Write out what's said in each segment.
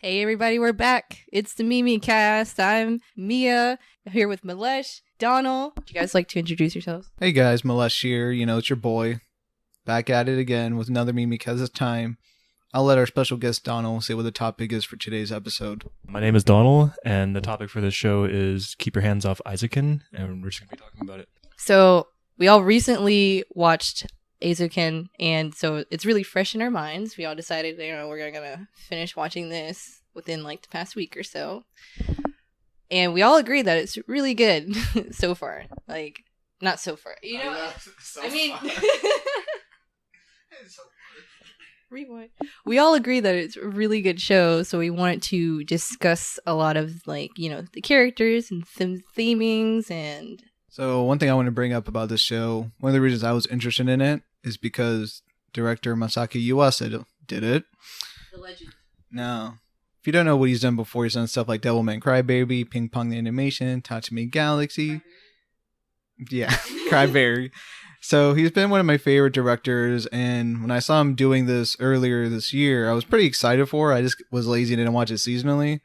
Hey everybody, we're back. It's the Mimi Cast. I'm Mia, here with Malesh, Donal. Would you guys like to introduce yourselves? Hey guys, Malesh here. It's your boy. Back at it again with another Mimi Cast this time. I'll let our special guest Donal say what the topic is for today's episode. My name is Donal, and the topic for this show is Keep Your Hands Off Eizouken, and we're just going to be talking about it. So, we all recently watched Eizouken, and so it's really fresh in our minds. We all decided, we're going to finish watching this within the past week or so. And we all agree that it's really good so far. Not so far. Rewind. We all agree that it's a really good show, so we wanted to discuss a lot of the characters and themings and. So one thing I want to bring up about this show, one of the reasons I was interested in it is because director Masaki Yuasa did it. The legend. Now, if you don't know what he's done before, he's done stuff like Devilman Crybaby, Ping Pong the Animation, Tatami Galaxy. Yeah, Cryberry. So he's been one of my favorite directors, and when I saw him doing this earlier this year, I was pretty excited for it. I just was lazy and didn't watch it seasonally.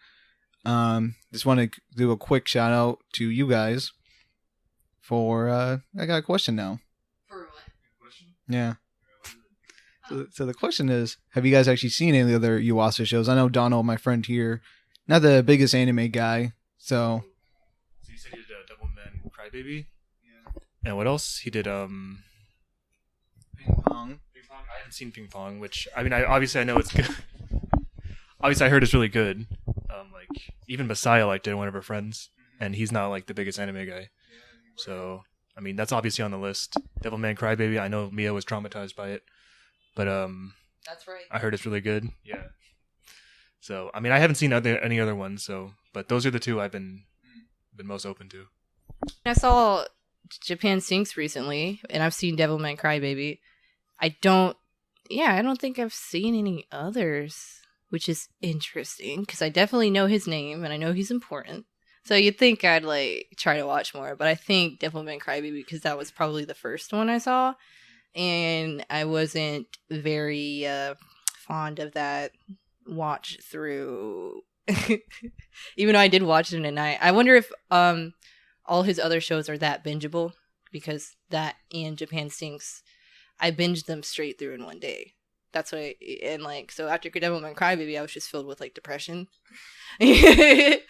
Just want to do a quick shout out to you guys for, I got a question now. For what? Question? Yeah. So the question is, have you guys actually seen any of the other Yuasa shows? I know Donal, my friend here, not the biggest anime guy, so... So you said he did Devilman Crybaby? And what else? He did, Ping Pong. Ping Pong? I haven't seen Ping Pong, which, I obviously I know it's good. Obviously I heard it's really good. Even Messiah liked it, one of her friends, and he's not, the biggest anime guy. So, that's obviously on the list. Devilman Crybaby, I know Mia was traumatized by it, but, That's right. I heard it's really good. Yeah. So, I haven't seen any other ones, but those are the two I've been most open to. I saw Japan Sinks recently, and I've seen Devilman Crybaby. I don't think I've seen any others, which is interesting, because I definitely know his name, and I know he's important. So you'd think I'd, try to watch more, but I think Devilman Crybaby, because that was probably the first one I saw, and I wasn't very fond of that watch through. Even though I did watch it in a night. I wonder if all his other shows are that bingeable, because that and Japan Sinks, I binged them straight through in one day. That's what so after Devilman Crybaby, I was just filled with depression. It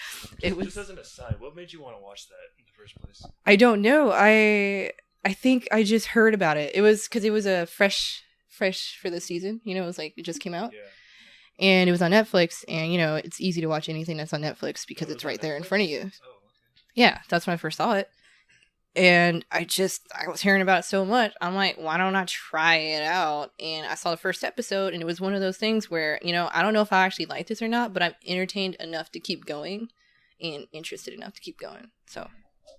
was just as an aside, what made you want to watch that in the first place? I don't know. I think I just heard about it. It was because it was a fresh for the season. It was it just came out. Yeah. And it was on Netflix, and it's easy to watch anything that's on Netflix because it's right there in front of you. Oh, okay. Yeah, that's when I first saw it. And I was hearing about it so much. I'm like, why don't I try it out? And I saw the first episode, and it was one of those things where, I don't know if I actually like this or not, but I'm entertained enough to keep going and interested enough to keep going. So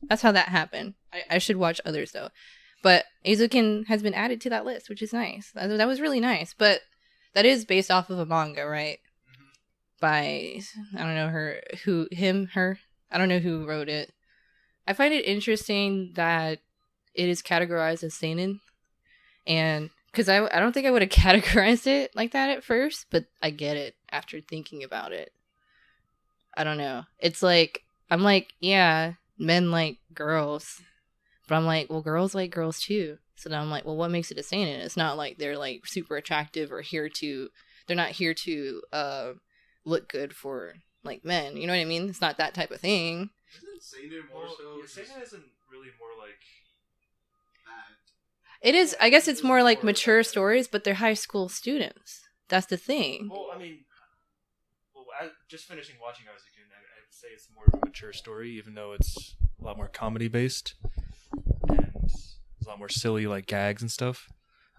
that's how that happened. I should watch others, though. But Eizouken has been added to that list, which is nice. That was really nice. But that is based off of a manga, right? Mm-hmm. By, I don't know her. I don't know who wrote it. I find it interesting that it is categorized as seinen, and because I don't think I would have categorized it like that at first, but I get it after thinking about it. I don't know. It's I'm yeah, men like girls, but I'm well, girls like girls too. So then I'm well, what makes it a seinen? It's not they're super attractive or they're not here to look good for men. You know what I mean? It's not that type of thing. Isn't seinen more so? Yeah, seinen isn't really more that. It is. I guess it's more mature stories, but they're high school students. That's the thing. Well, just finishing watching Eizouken, I would say it's more of a mature story, even though it's a lot more comedy based and there's a lot more silly gags and stuff.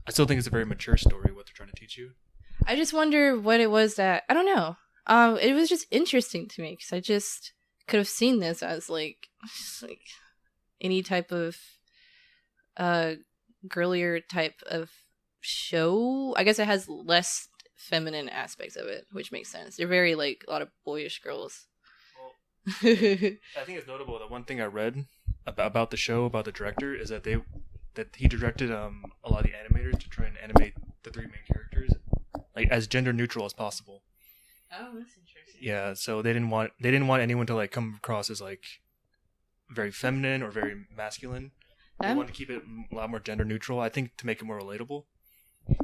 I still think it's a very mature story what they're trying to teach you. I just wonder what it was that I don't know. It was just interesting to me because I just could have seen this as any type of girlier type of show. I guess it has less feminine aspects of it, which makes sense. They're very a lot of boyish girls. Well, I think it's notable that one thing I read about the show, about the director, is that he directed a lot of the animators to try and animate the three main characters as gender neutral as possible. Oh, that's interesting. Yeah, so they didn't want anyone to like come across as like very feminine or very masculine. They wanted to keep it a lot more gender neutral, I think, to make it more relatable.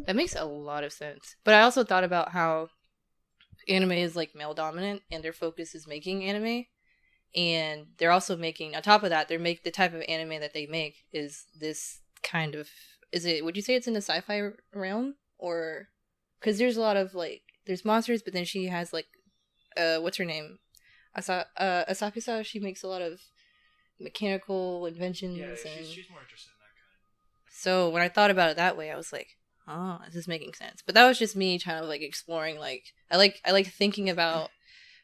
That makes a lot of sense. But I also thought about how anime is like male dominant and their focus is making anime. And they're also making, on top of that, the type of anime that they make is this kind of, would you say it's in the sci-fi realm? Or, because there's a lot of like, there's monsters, but then she has like, what's her name? Asakusa, she makes a lot of mechanical inventions. Yeah, and she's more interested in that kind. So when I thought about it that way, I was like, oh, this is making sense. But that was just me kind of like exploring, like, I like thinking about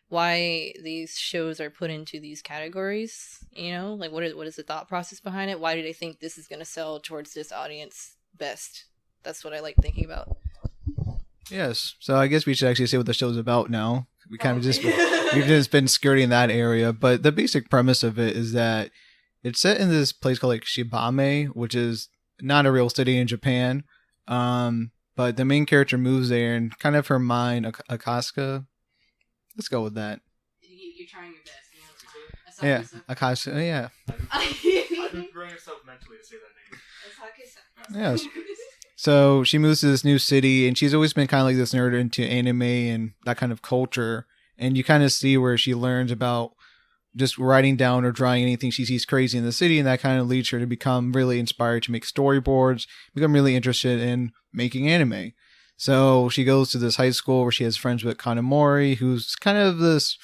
why these shows are put into these categories, you know? Like, what is the thought process behind it? Why do they think this is going to sell towards this audience best? That's what I like thinking about. Yes. So I guess we should actually say what the show's about now. We kind of we've just been skirting that area, but the basic premise of it is that it's set in this place called like Shibame, which is not a real city in Japan. But the main character moves there, and kind of her mind, Akaska. Let's go with that. You're trying your best. You know, yeah, Akaska. Yeah. I've been preparing myself mentally to say that name. Yes. So she moves to this new city, and she's always been kind of like this nerd into anime and that kind of culture. And you kind of see where she learns about just writing down or drawing anything she sees crazy in the city, and that kind of leads her to become really inspired to make storyboards, become really interested in making anime. So she goes to this high school where she has friends with Kanamori, who's kind of this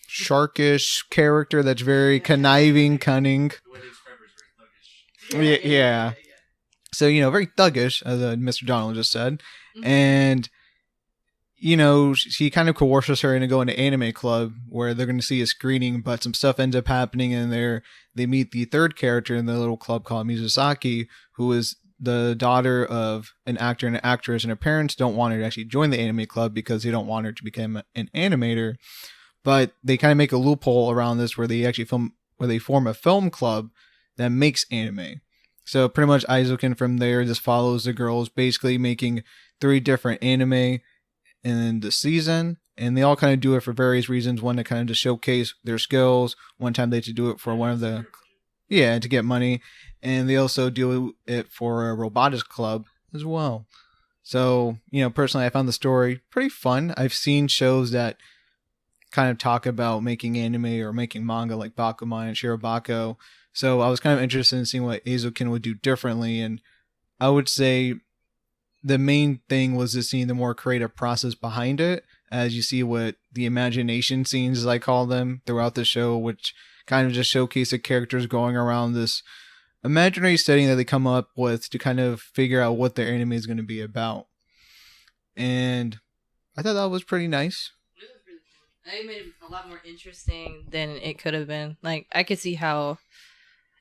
sharkish character that's very conniving, cunning. The way they describe her is very thuggish. Yeah. So, very thuggish, as Mr. Donal just said. Mm-hmm. And, she kind of coerces her into going to anime club where they're going to see a screening, but some stuff ends up happening, and they meet the third character in the little club called Mizusaki, who is the daughter of an actor and an actress, and her parents don't want her to actually join the anime club because they don't want her to become an animator. But they kind of make a loophole around this where they form a film club that makes anime. So pretty much Eizouken from there just follows the girls, basically making 3 different anime in the season. And they all kind of do it for various reasons. One, to kind of just showcase their skills. One time they to do it for one of the... Yeah, to get money. And they also do it for a robotics club as well. So, personally, I found the story pretty fun. I've seen shows that kind of talk about making anime or making manga like Bakuman and Shirobako. So I was kind of interested in seeing what Eizouken would do differently. And I would say the main thing was to see the more creative process behind it, as you see what the imagination scenes, as I call them, throughout the show, which kind of just showcase the characters going around this imaginary setting that they come up with to kind of figure out what their anime is going to be about. And I thought that was pretty nice. I made it a lot more interesting than it could have been. Like, I could see how...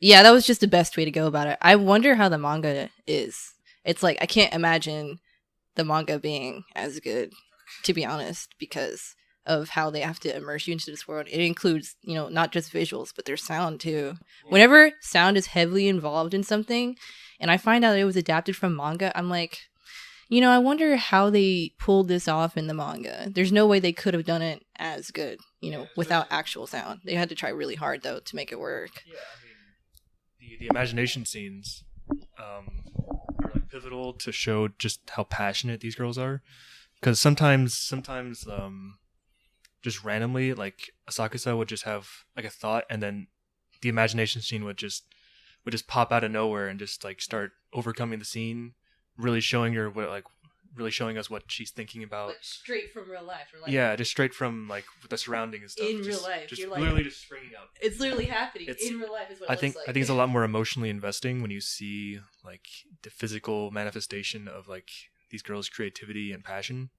Yeah, that was just the best way to go about it. I wonder how the manga is. It's like, I can't imagine the manga being as good, to be honest, because of how they have to immerse you into this world. It includes, not just visuals, but their sound too. Whenever sound is heavily involved in something, and I find out it was adapted from manga, I'm like, I wonder how they pulled this off in the manga. There's no way they could have done it as good, without actual sound. They had to try really hard, though, to make it work. Yeah, the imagination scenes are like pivotal to show just how passionate these girls are. Because sometimes just randomly, like Asakusa would just have like a thought, and then the imagination scene would just pop out of nowhere and just like start overcoming the scene, really showing us what she's thinking about. Like straight from real life. Or like, yeah, just straight from like the surroundings and stuff. In real life, just you're literally like, just springing out. It's literally happening in real life. Is what I it think looks like. I think it's a lot more emotionally investing when you see like the physical manifestation of like these girls' creativity and passion.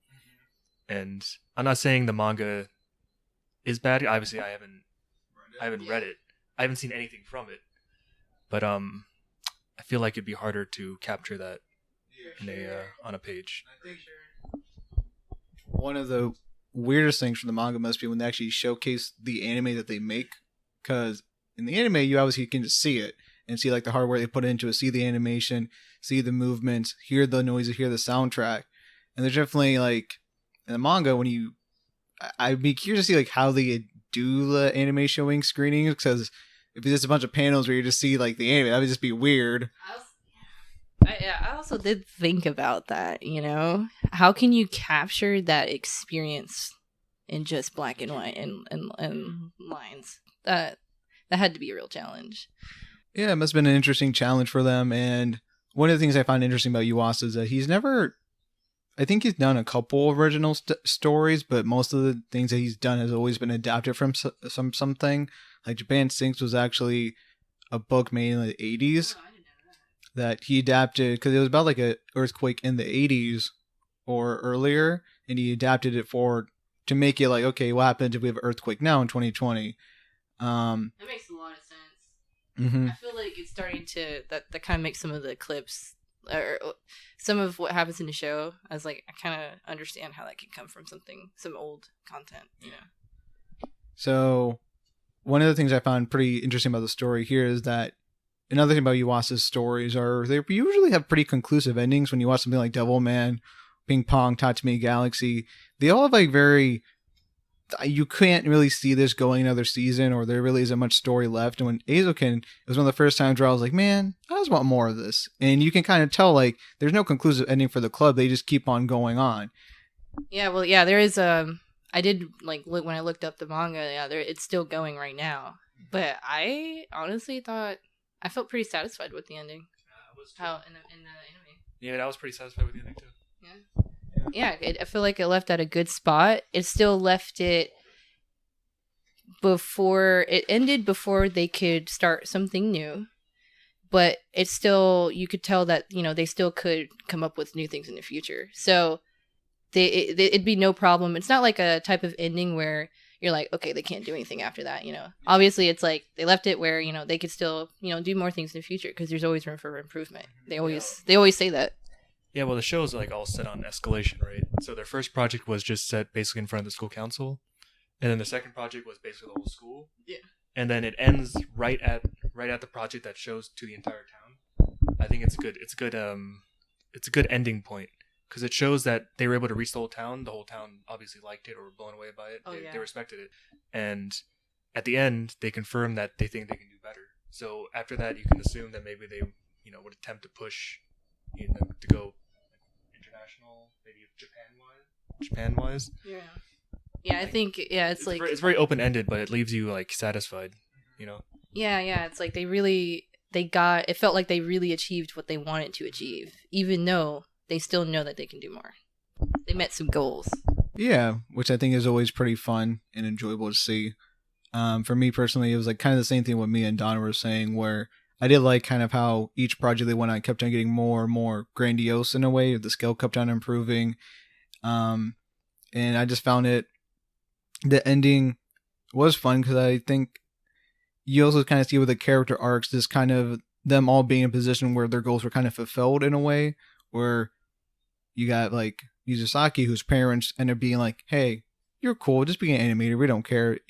And I'm not saying the manga is bad. Obviously, I haven't read it. I haven't seen anything from it. But I feel like it'd be harder to capture that on a page. I think one of the weirdest things from the manga must be when they actually showcase the anime that they make, because in the anime you obviously can just see it and see like the hardware they put into it, see the animation, see the movements, hear the noises, hear the soundtrack. And there's definitely like in the manga, when you I'd be curious to see like how they do the anime showing screenings, because if it's just a bunch of panels where you just see like the anime, that would just be weird. I also did think about that. How can you capture that experience in just black and white and lines? That had to be a real challenge. Yeah, it must have been an interesting challenge for them. And one of the things I find interesting about Yuasa is that he's never, I think he's done a couple original stories, but most of the things that he's done has always been adapted from something. Like Japan Sinks was actually a book made in the 80s that he adapted, because it was about like a earthquake in the 80s or earlier, and he adapted it to make it like, okay, what happens if we have an earthquake now in 2020? That makes a lot of sense. Mm-hmm. I feel like it's starting to that kind of makes some of the clips or some of what happens in the show as like I kind of understand how that can come from some old content. So one of the things I found pretty interesting about the story here is that another thing about Yuasa's stories are they usually have pretty conclusive endings. When you watch something like Devilman, Ping Pong, Tatami Galaxy, they all have like very, you can't really see this going another season, or there really isn't much story left. And when Eizouken, it was one of the first times where I was like, man, I just want more of this. And you can kind of tell like there's no conclusive ending for the club. They just keep on going on. Yeah, well, yeah, there is I did like look when I looked up the manga. Yeah, it's still going right now. But I honestly thought I felt pretty satisfied with the ending. How in the anime. Yeah, I was pretty satisfied with the ending too. Yeah. I feel like it left at a good spot. It still left it before it ended, before they could start something new. But it's still, you could tell that they still could come up with new things in the future. So it'd be no problem. It's not like a type of ending where you're like, okay, they can't do anything after that. Obviously it's like they left it where they could still do more things in the future, because there's always room for improvement. They always say that. Yeah, well, the show's like all set on escalation, right? So their first project was just set basically in front of the school council, and then the second project was basically the whole school. Yeah. And then it ends right at the project that shows to the entire town. I think it's good. It's a good ending point, because it shows that they were able to reach the whole town. The whole town obviously liked it or were blown away by it. They respected it, and at the end they confirm that they think they can do better. So after that, you can assume that maybe they would attempt to push to go international, maybe Japan wise. Yeah, I think it's like it's very open ended, but it leaves you like satisfied. Yeah, it's like it felt like they really achieved what they wanted to achieve, even though they still know that they can do more. They met some goals. Yeah, which I think is always pretty fun and enjoyable to see. For me personally, it was like kind of the same thing what me and Donal were saying, where I did like kind of how each project they went on kept on getting more and more grandiose in a way. The scale kept on improving. And I just found the ending was fun, because I think you also kind of see with the character arcs, this kind of them all being in a position where their goals were kind of fulfilled in a way, where you got like Yuzusaki, whose parents end up being like, hey, you're cool, just be an animator, we don't care. And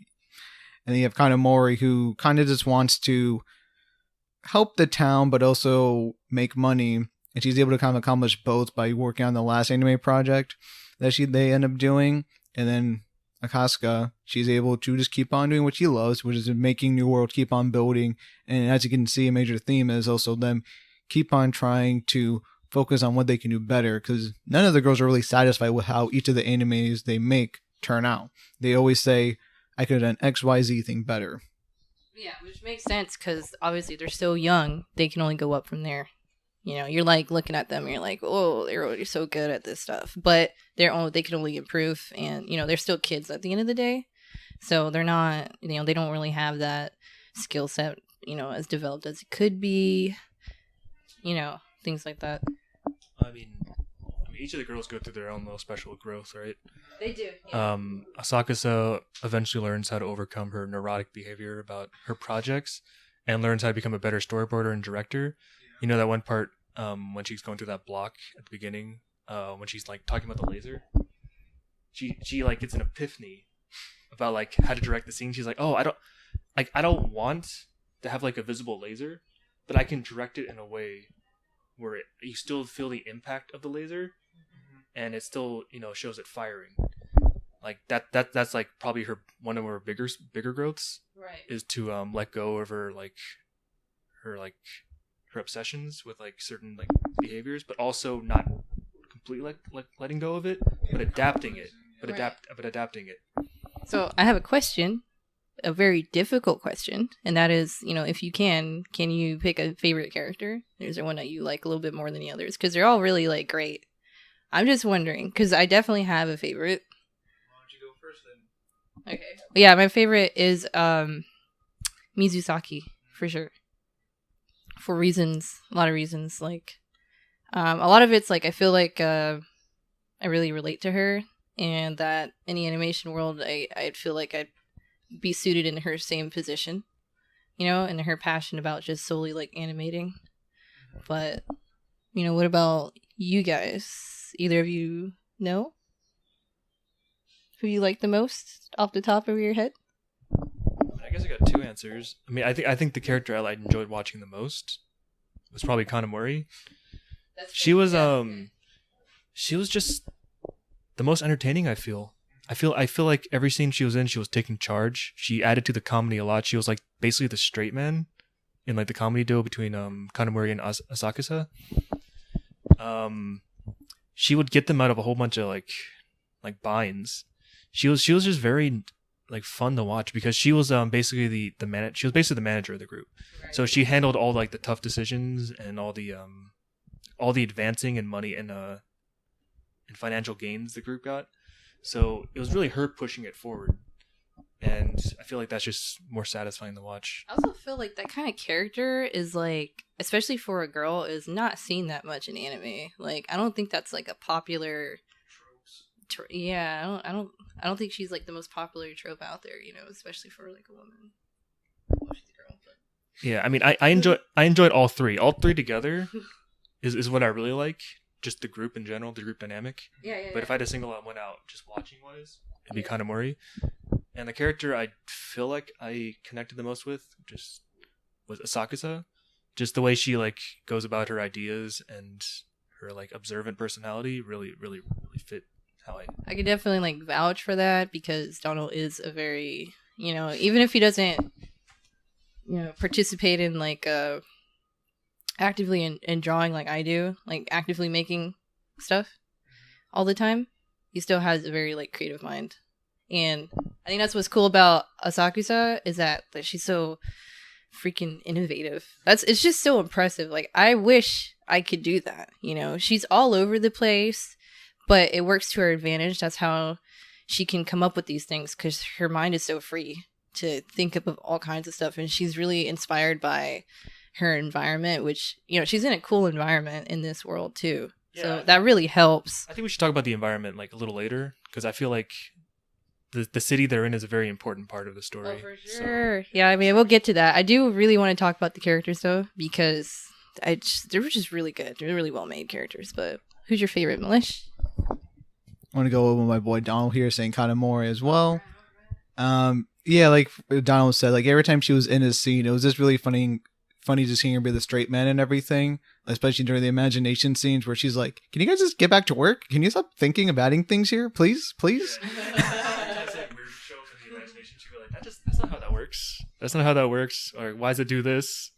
then you have kind of Mori, who kind of just wants to help the town but also make money, and she's able to kind of accomplish both by working on the last anime project that they end up doing. And then Akaska, she's able to just keep on doing what she loves, which is making New World, keep on building. And as you can see, a major theme is also them keep on trying to focus on what they can do better, because none of the girls are really satisfied with how each of the animes they make turn out. They always say, I could have done XYZ thing better. Yeah, which makes sense, because obviously they're so young, they can only go up from there. You're like looking at them and you're like, oh, they're already so good at this stuff, but they can only improve, and they're still kids at the end of the day, so they're not, they don't really have that skill set as developed as it could be, things like that. I mean each of the girls go through their own little special growth, right? They do. Yeah. Asakasa eventually learns how to overcome her neurotic behavior about her projects and learns how to become a better storyboarder and director. That one part when she's going through that block at the beginning, when she's like talking about the laser, she like gets an epiphany about like how to direct the scene. She's like, oh, I don't want to have like a visible laser, but I can direct it in a way where you still feel the impact of the laser, and it still shows it firing. like that's like probably one of her bigger growths Right. is to let go of her her obsessions with like certain like behaviors, but also not completely like letting go of it, but adapting it, Right. adapting it. So I have a question, a very difficult question, and that is, if you can you pick a favorite character? Is there one that you like a little bit more than the others? Because they're all really like great. I'm just wondering, because I definitely have a favorite. Why don't you go first then? Okay. Yeah, my favorite is Mizusaki, for sure. For reasons, a lot of reasons. Like, a lot of it's like I feel like I really relate to her, and that in the animation world, I'd feel like I'd be suited in her same position, and her passion about just solely like animating. But, what about you guys? Either of you know who you like the most off the top of your head? I guess I got two answers. I mean, I think the character I enjoyed watching the most was probably Kanamori. She was she was just the most entertaining. I feel like every scene she was in, she was taking charge. She added to the comedy a lot. She was like basically the straight man in like the comedy duo between Kanamori and Asakusa. She would get them out of a whole bunch of like binds. She was just very like fun to watch because she was basically the manager of the group. Right. So she handled all like the tough decisions and all the advancing and money and financial gains the group got. So it was really her pushing it forward. And I feel like that's just more satisfying to watch. I also feel like that kind of character is like, especially for a girl, is not seen that much in anime. Like, I don't think that's like a popular. Yeah, I don't think she's like the most popular trope out there. Especially for like a woman. Well, she's a girl, but... Yeah, I mean, I enjoyed all three. All three together is what I really like. Just the group in general, the group dynamic. Yeah. But if I had to single out one out, just watching wise, it'd be Kanamori. And the character I feel like I connected the most with just was Asakusa. Just the way she like goes about her ideas and her like observant personality really fit how I could definitely like vouch for that because Donal is a very, even if he doesn't, participate in like actively in drawing like I do, like actively making stuff all the time, he still has a very like creative mind. And I think that's what's cool about Asakusa is that she's so freaking innovative. It's just so impressive. Like, I wish I could do that. She's all over the place, but it works to her advantage. That's how she can come up with these things because her mind is so free to think up of all kinds of stuff. And she's really inspired by her environment, which, she's in a cool environment in this world too. Yeah. So that really helps. I think we should talk about the environment like a little later because I feel like the city they're in is a very important part of the story. Oh, for sure. So. Yeah, I mean, we'll get to that. I do really want to talk about the characters, though, because they were just really good. They're really well-made characters. But who's your favorite, Milish? I want to go with my boy Donal here, saying Kanamori as well. Yeah, like Donal said, like every time she was in a scene, it was just really funny to see her be the straight man and everything, especially during the imagination scenes where she's like, "Can you guys just get back to work? Can you stop thinking of adding things here, please?" That's not how that works. That's not how that works. Or why does it do this?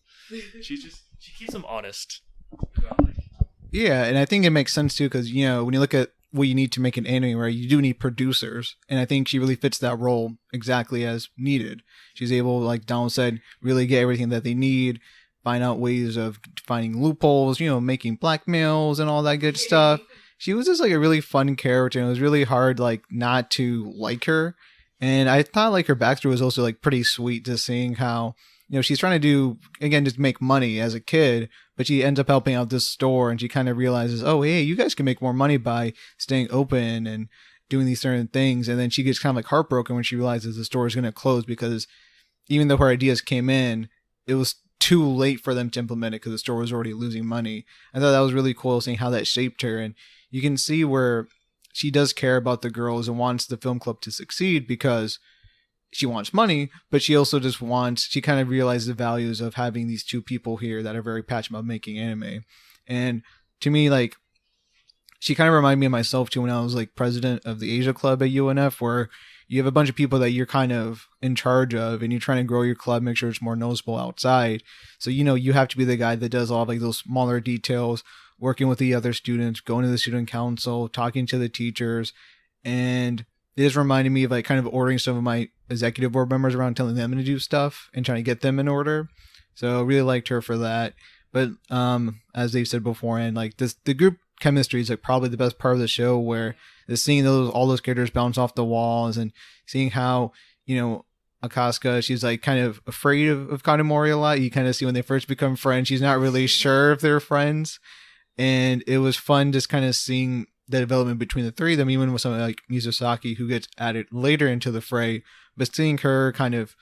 She keeps them honest. Yeah, and I think it makes sense too because when you look at what you need to make an anime, right, you do need producers, and I think she really fits that role exactly as needed. She's able, like Donald said, really get everything that they need, find out ways of finding loopholes, making blackmails and all that good stuff. She was just like a really fun character, and it was really hard like not to like her. And I thought like her backstory was also like pretty sweet, just seeing how she's trying to do, again, just make money as a kid, but she ends up helping out this store, and she kind of realizes, oh hey, you guys can make more money by staying open and doing these certain things. And then she gets kind of like heartbroken when she realizes the store is going to close because even though her ideas came in, it was too late for them to implement it because the store was already losing money. I thought that was really cool, seeing how that shaped her, and you can see where she does care about the girls and wants the film club to succeed because she wants money, but she also just she kind of realizes the values of having these two people here that are very passionate about making anime. And to me, like, she kind of reminded me of myself too when I was like president of the Asia Club at UNF, where you have a bunch of people that you're kind of in charge of, and you're trying to grow your club, make sure it's more noticeable outside. So you have to be the guy that does all of, like, those smaller details, working with the other students, going to the student council, talking to the teachers, and it just reminded me of like kind of ordering some of my executive board members around, telling them to do stuff and trying to get them in order. So I really liked her for that. But as they said beforehand, like the group chemistry is like probably the best part of the show, where is seeing all those characters bounce off the walls and seeing how, Akaska, she's like kind of afraid of Kanamori a lot. You kind of see when they first become friends, she's not really sure if they're friends. And it was fun just kind of seeing the development between the three of them, even with someone like Mizusaki, who gets added later into the fray, but seeing her kind of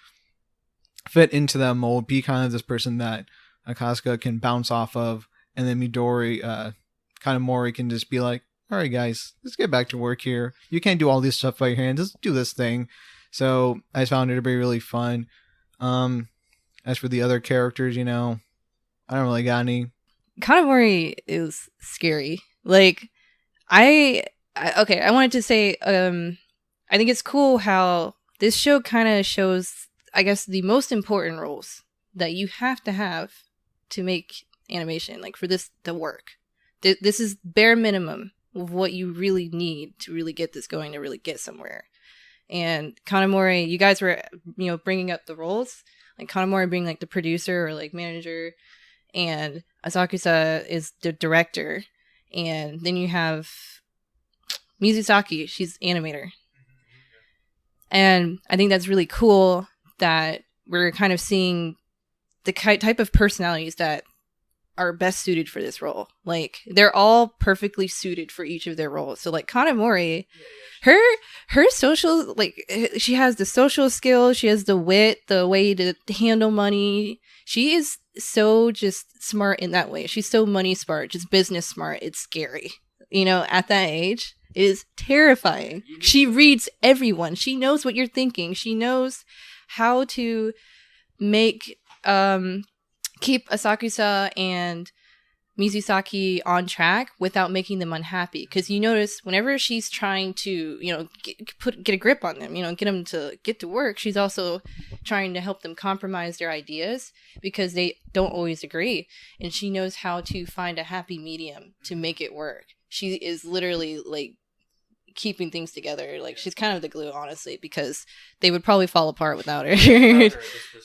fit into that mold, be kind of this person that Akaska can bounce off of, and then Kanamori can just be like, all right, guys, let's get back to work here. You can't do all this stuff by your hand. Just do this thing. So I found it to be really fun. As for the other characters, I don't really got any. Kanamori is scary. Like, I wanted to say, I think it's cool how this show kind of shows, I guess, the most important roles that you have to make animation, like, for this to work. This is bare minimum of what you really need to really get this going, to really get somewhere. And Kanamori, you guys were, bringing up the roles, like Kanamori being like the producer or like manager, and Asakusa is the director. And then you have Mizusaki, she's animator. And I think that's really cool that we're kind of seeing the type of personalities that are best suited for this role. Like, they're all perfectly suited for each of their roles. So like Kanamori, her social, like, she has the social skills, she has the wit, the way to handle money. She is so just smart in that way. She's so money smart, just business smart. It's scary. At that age, it is terrifying. She reads everyone. She knows what you're thinking. She knows how to keep Asakusa and Mizusaki on track without making them unhappy. Because you notice whenever she's trying to, get a grip on them, get them to get to work, she's also trying to help them compromise their ideas because they don't always agree. And she knows how to find a happy medium to make it work. She is literally like keeping things together. Like, she's kind of the glue, honestly, because they would probably fall apart without her.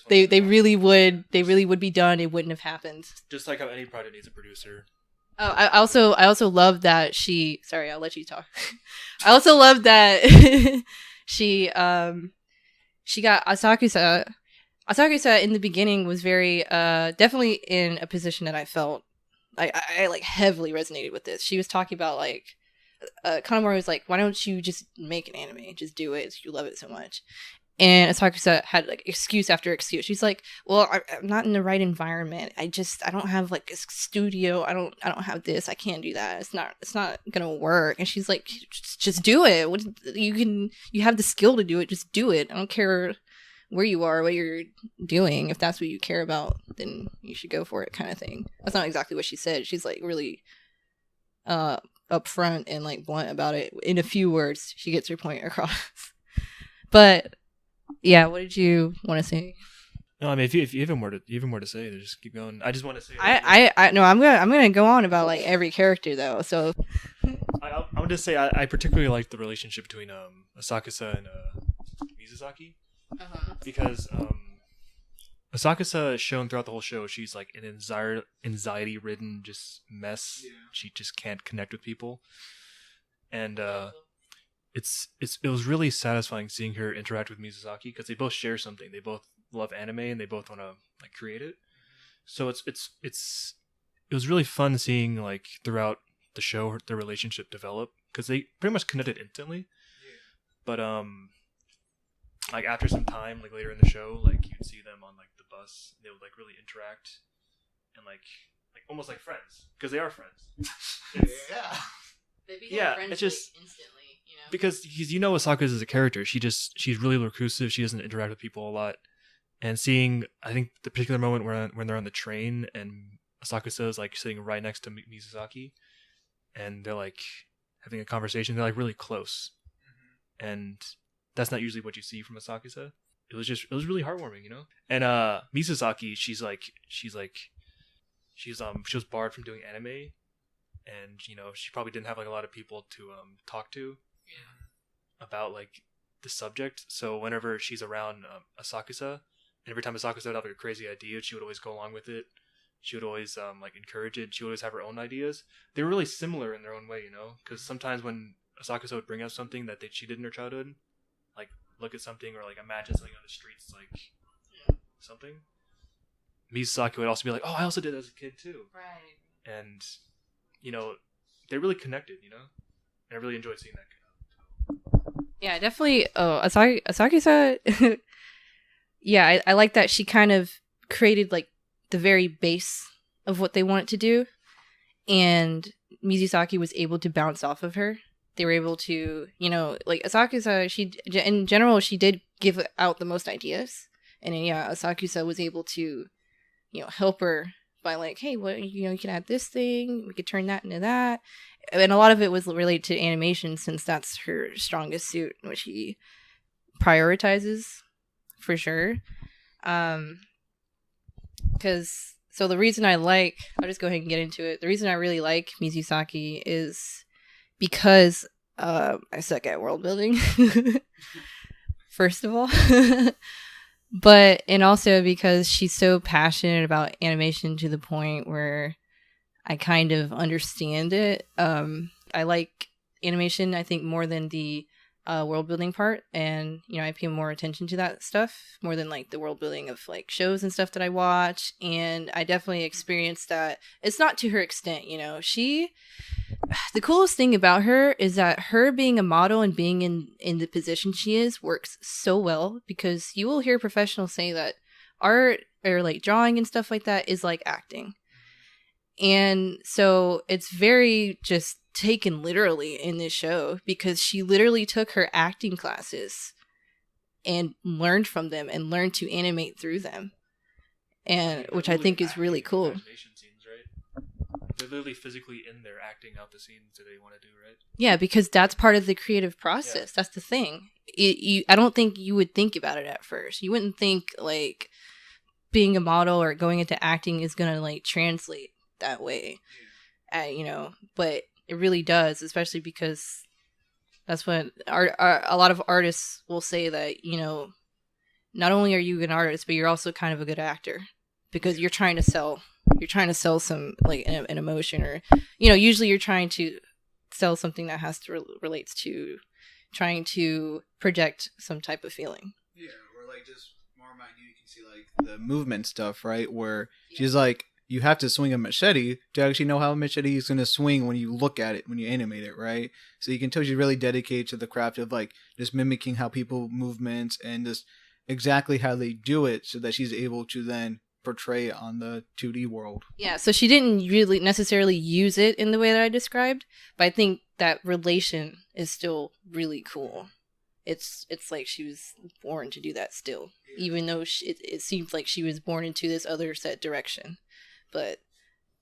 They really would be done. It wouldn't have happened. Just like how any project needs a producer. Oh, I also love that she. Sorry, I'll let you talk. I also love that she got Asakusa. Asakusa in the beginning was very definitely in a position that I felt I like heavily resonated with this. She was talking about like. Kanamori was like, why don't you just make an anime? Just do it. You love it so much. And Asakusa had like excuse after excuse. She's like, well, I'm not in the right environment. I don't have like a studio. I don't have this. I can't do that. It's not gonna work. And she's like, just do it. You have the skill to do it. Just do it. I don't care where you are, what you're doing. If that's what you care about, then you should go for it, kind of thing. That's not exactly what she said. She's like really upfront and like blunt about it. In a few words, she gets her point across. But yeah, what did you want to say? No, I mean, if you have more to say, then just keep going. I just want to say. I'm gonna go on about like every character though. So I would just say I particularly like the relationship between Asakusa and Mizusaki, because Asakusa is shown throughout the whole show. She's like an anxiety-ridden just mess. Yeah. She just can't connect with people, and it was really satisfying seeing her interact with Mizusaki because they both share something. They both love anime and they both want to like create it. So it was really fun seeing like throughout the show their relationship develop because they pretty much connected instantly. Yeah. But like after some time, like later in the show, like you'd see them on like the bus. They would like really interact and like almost like friends because they are friends. Yeah. They become friends, it's just like, instantly. Because Asaka is a character. She's really reclusive. She doesn't interact with people a lot. And seeing, I think the particular moment when they're on the train and Asakusa is like sitting right next to Mizusaki, and they're like having a conversation. They're like really close, and that's not usually what you see from Asakusa. It was really heartwarming, you know. And Misasaki, she was barred from doing anime, and you know she probably didn't have like a lot of people to talk to about like the subject. So whenever she's around Asakusa, and every time Asakusa would have like a crazy idea, she would always go along with it. She would always like encourage it. She would always have her own ideas. They were really similar in their own way, you know. Because sometimes when Asakusa would bring up something that she did in her childhood, like look at something or like imagine something on the streets, like something, Misaki would also be like, "Oh, I also did that as a kid too." Right. And you know, they're really connected, you know. And I really enjoyed seeing that. Yeah, definitely. Oh, Asakusa. Yeah, I like that she kind of created like the very base of what they wanted to do, and Mizusaki was able to bounce off of her. They were able to, you know, like Asakusa, in general, she did give out the most ideas. And then, yeah, Asakusa was able to, you know, help her by like, hey, well, you know, you can add this thing, we could turn that into that. And a lot of it was related to animation, since that's her strongest suit, which she prioritizes for sure. Because, so the reason I'll just go ahead and get into it. The reason I really like Mizusaki is because I suck at world building, first of all. And also because she's so passionate about animation to the point where I kind of understand it. I like animation, I think, more than the world building part, and you know, I pay more attention to that stuff more than like the world building of like shows and stuff that I watch. And I definitely experienced that. It's not to her extent, you know. The coolest thing about her is that her being a model and being in the position she is works so well, because you will hear professionals say that art or like drawing and stuff like that is like acting. And so it's very just taken literally in this show, because she literally took her acting classes and learned from them and learned to animate through them, and which I think is really cool. Scenes, right? They're literally physically in there acting out the scenes that they want to do, right? Yeah, because that's part of the creative process. Yeah. That's the thing. I don't think you would think about it at first. You wouldn't think like being a model or going into acting is gonna like translate that way, you know, but it really does, especially because that's what a lot of artists will say, that, you know, not only are you an artist, but you're also kind of a good actor, because you're trying to sell some like an emotion, or, you know, usually you're trying to sell something that has to relates to trying to project some type of feeling. Yeah, or like just more minute, you can see like the movement stuff, right? Where she's like, you have to swing a machete to actually know how a machete is going to swing when you look at it, when you animate it, right? So you can tell she's really dedicated to the craft of like just mimicking how people movements and just exactly how they do it, so that she's able to then portray it on the 2D world. Yeah, so she didn't really necessarily use it in the way that I described, but I think that relation is still really cool. It's like she was born to do that still, even though it seems like she was born into this other set direction. But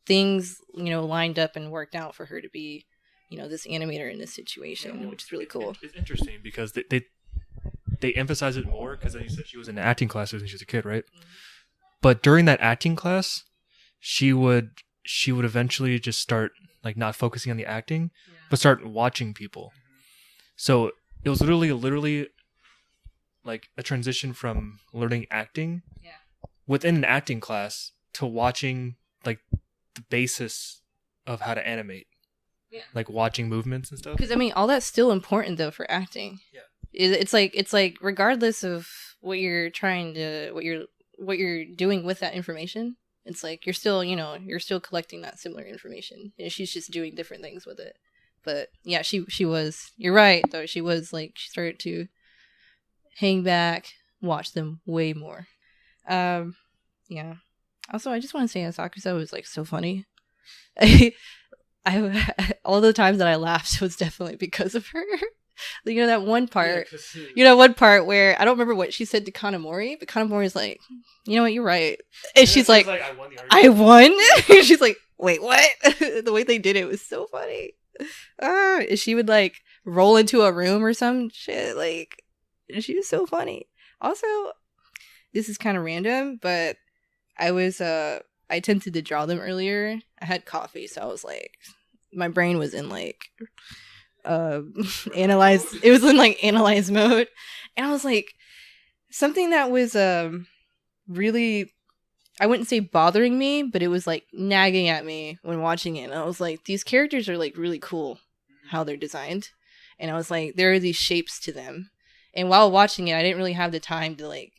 things, you know, lined up and worked out for her to be, you know, this animator in this situation, which is really cool. It's interesting because they emphasize it more, because as you said, she was in acting classes when she was a kid, right? Mm-hmm. But during that acting class, she would eventually just start like not focusing on the acting, but start watching people. Mm-hmm. So it was literally like a transition from learning acting within an acting class to watching like the basis of how to animate, like watching movements and stuff. Because I mean, all that's still important though for acting. Yeah, it's like regardless of what you're doing with that information, it's like you're still collecting that similar information, and she's just doing different things with it. But yeah, she was. You're right though. She was like, she started to hang back, watch them way more. Yeah. Also, I just want to say Asakusa was like so funny. I all the times that I laughed was definitely because of her. You know that one part. One part where I don't remember what she said to Kanamori, but Kanamori's like, you know what, you're right, and she's like, I won. She's like, wait, what? The way they did it was so funny. She would like roll into a room or some shit. Like, she was so funny. Also, this is kind of random, but I attempted to draw them earlier. I had coffee, so I was like, my brain was in like analyze. It was in like analyze mode, and I was like, something that was really, I wouldn't say bothering me, but it was like nagging at me when watching it. And I was like, these characters are like really cool how they're designed. And I was like, there are these shapes to them. And while watching it, I didn't really have the time to like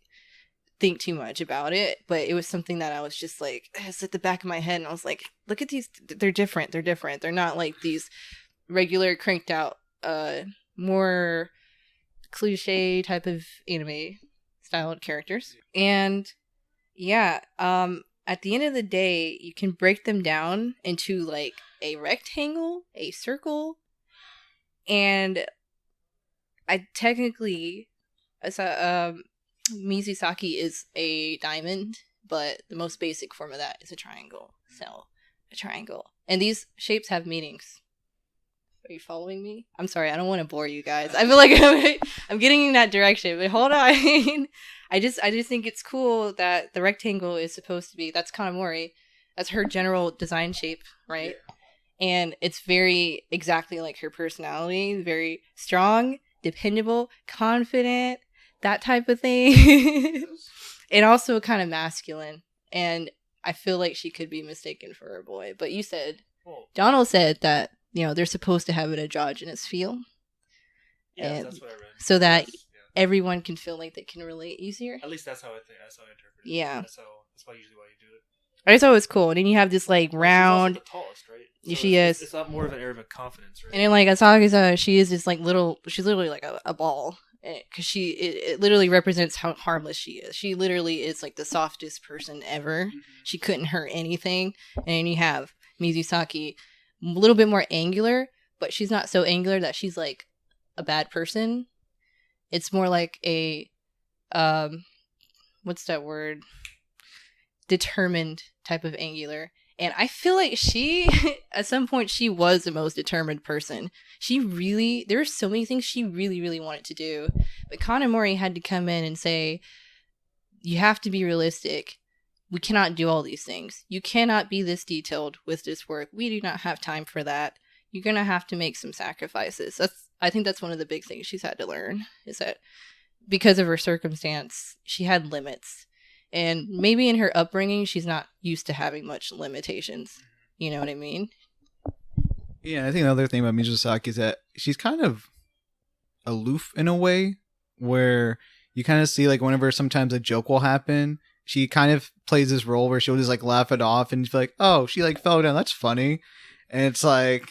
think too much about it, but it was something that I was just like, it's at the back of my head. And I was like, look at these. They're different. They're different. They're not like these regular cranked out, more cliche type of anime styled characters. And yeah, at the end of the day, you can break them down into like a rectangle, a circle, and I technically, Mizusaki is a diamond, but the most basic form of that is a triangle. So, a triangle. And these shapes have meanings. Are you following me? I'm sorry, I don't want to bore you guys. I feel like I'm getting in that direction, but hold on. I just think it's cool that the rectangle is supposed to be, that's Kanamori. That's her general design shape, right? Yeah. And it's very exactly like her personality, very strong, dependable, confident, that type of thing. And also kind of masculine. And I feel like she could be mistaken for a boy. But you said, Donal said that, you know, they're supposed to have an androgynous feel. Yeah, that's what I read. So that everyone can feel like they can relate easier. At least that's how I think. That's how I interpret it. Yeah. That's usually why you do it. I just thought it was cool. And then you have this like round. She's also the tallest, right? So she is. It's not more of an air of confidence, right? And then like Asagi's, she is this like little. She's literally like a ball, because it literally represents how harmless she is. She literally is like the softest person ever. Mm-hmm. She couldn't hurt anything. And then you have Mizusaki, a little bit more angular, but she's not so angular that she's like a bad person. It's more like a what's that word? Determined type of angular. And I feel like she, at some point, she was the most determined person. There were so many things she really, really wanted to do. But Kanamori had to come in and say, you have to be realistic. We cannot do all these things. You cannot be this detailed with this work. We do not have time for that. You're going to have to make some sacrifices. I think that's one of the big things she's had to learn, is that because of her circumstance, she had limits. And maybe in her upbringing, she's not used to having much limitations. You know what I mean? Yeah, I think another thing about Mizusaki is that she's kind of aloof in a way, where you kind of see like whenever sometimes a joke will happen, she kind of plays this role where she'll just like laugh it off and be like, oh, she like fell down. That's funny. And it's like,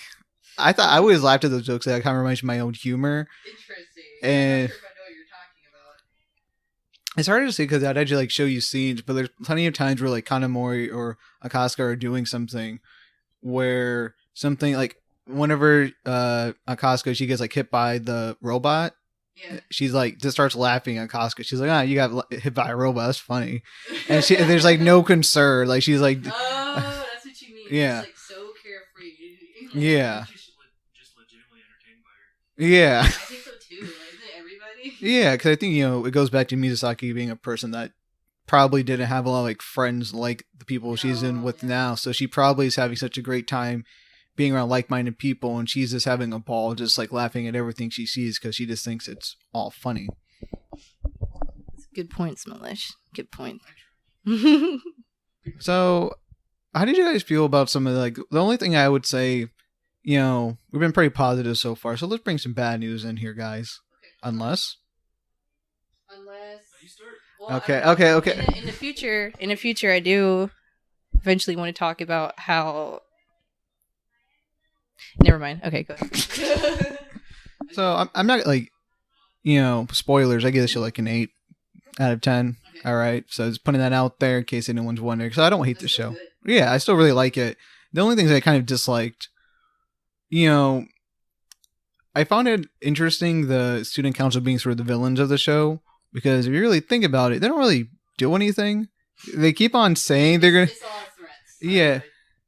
I always laughed at those jokes. That kind of reminds me of my own humor. Interesting. And I'm not sure if I know what you're talking about. It's harder to say because I'd actually like show you scenes, but there's plenty of times where like Kanamori or Akaska are doing something where something like whenever Akaska, she gets like hit by the robot. Yeah. She's like just starts laughing at Akaska. She's like, you got hit by a robot. That's funny. And there's like no concern. Like she's like, oh, that's what you mean. Yeah. She's like so carefree. Yeah. Just legitimately entertained by her. Yeah. I think so too. Isn't it everybody? Yeah, because I think, it goes back to Mizusaki being a person that probably didn't have a lot of like friends like the people she's in with now. So she probably is having such a great time being around like-minded people, and she's just having a ball, just like laughing at everything she sees because she just thinks it's all funny. Good point, Smallish. Good point. So, how did you guys feel about some of the only thing I would say, we've been pretty positive so far, so let's bring some bad news in here, guys. Okay. Unless. You start. Well, Okay. In the future, I do eventually want to talk about how. Never mind. Okay, go ahead. So I'm not spoilers. I give this shit like an 8 out of 10. Okay. All right, so just putting that out there in case anyone's wondering. So I don't hate the show. Good. Yeah, I still really like it. The only things I kind of disliked, I found it interesting the student council being sort of the villains of the show, because if you really think about it, they don't really do anything. They keep on saying they're gonna. It's all threats. Yeah.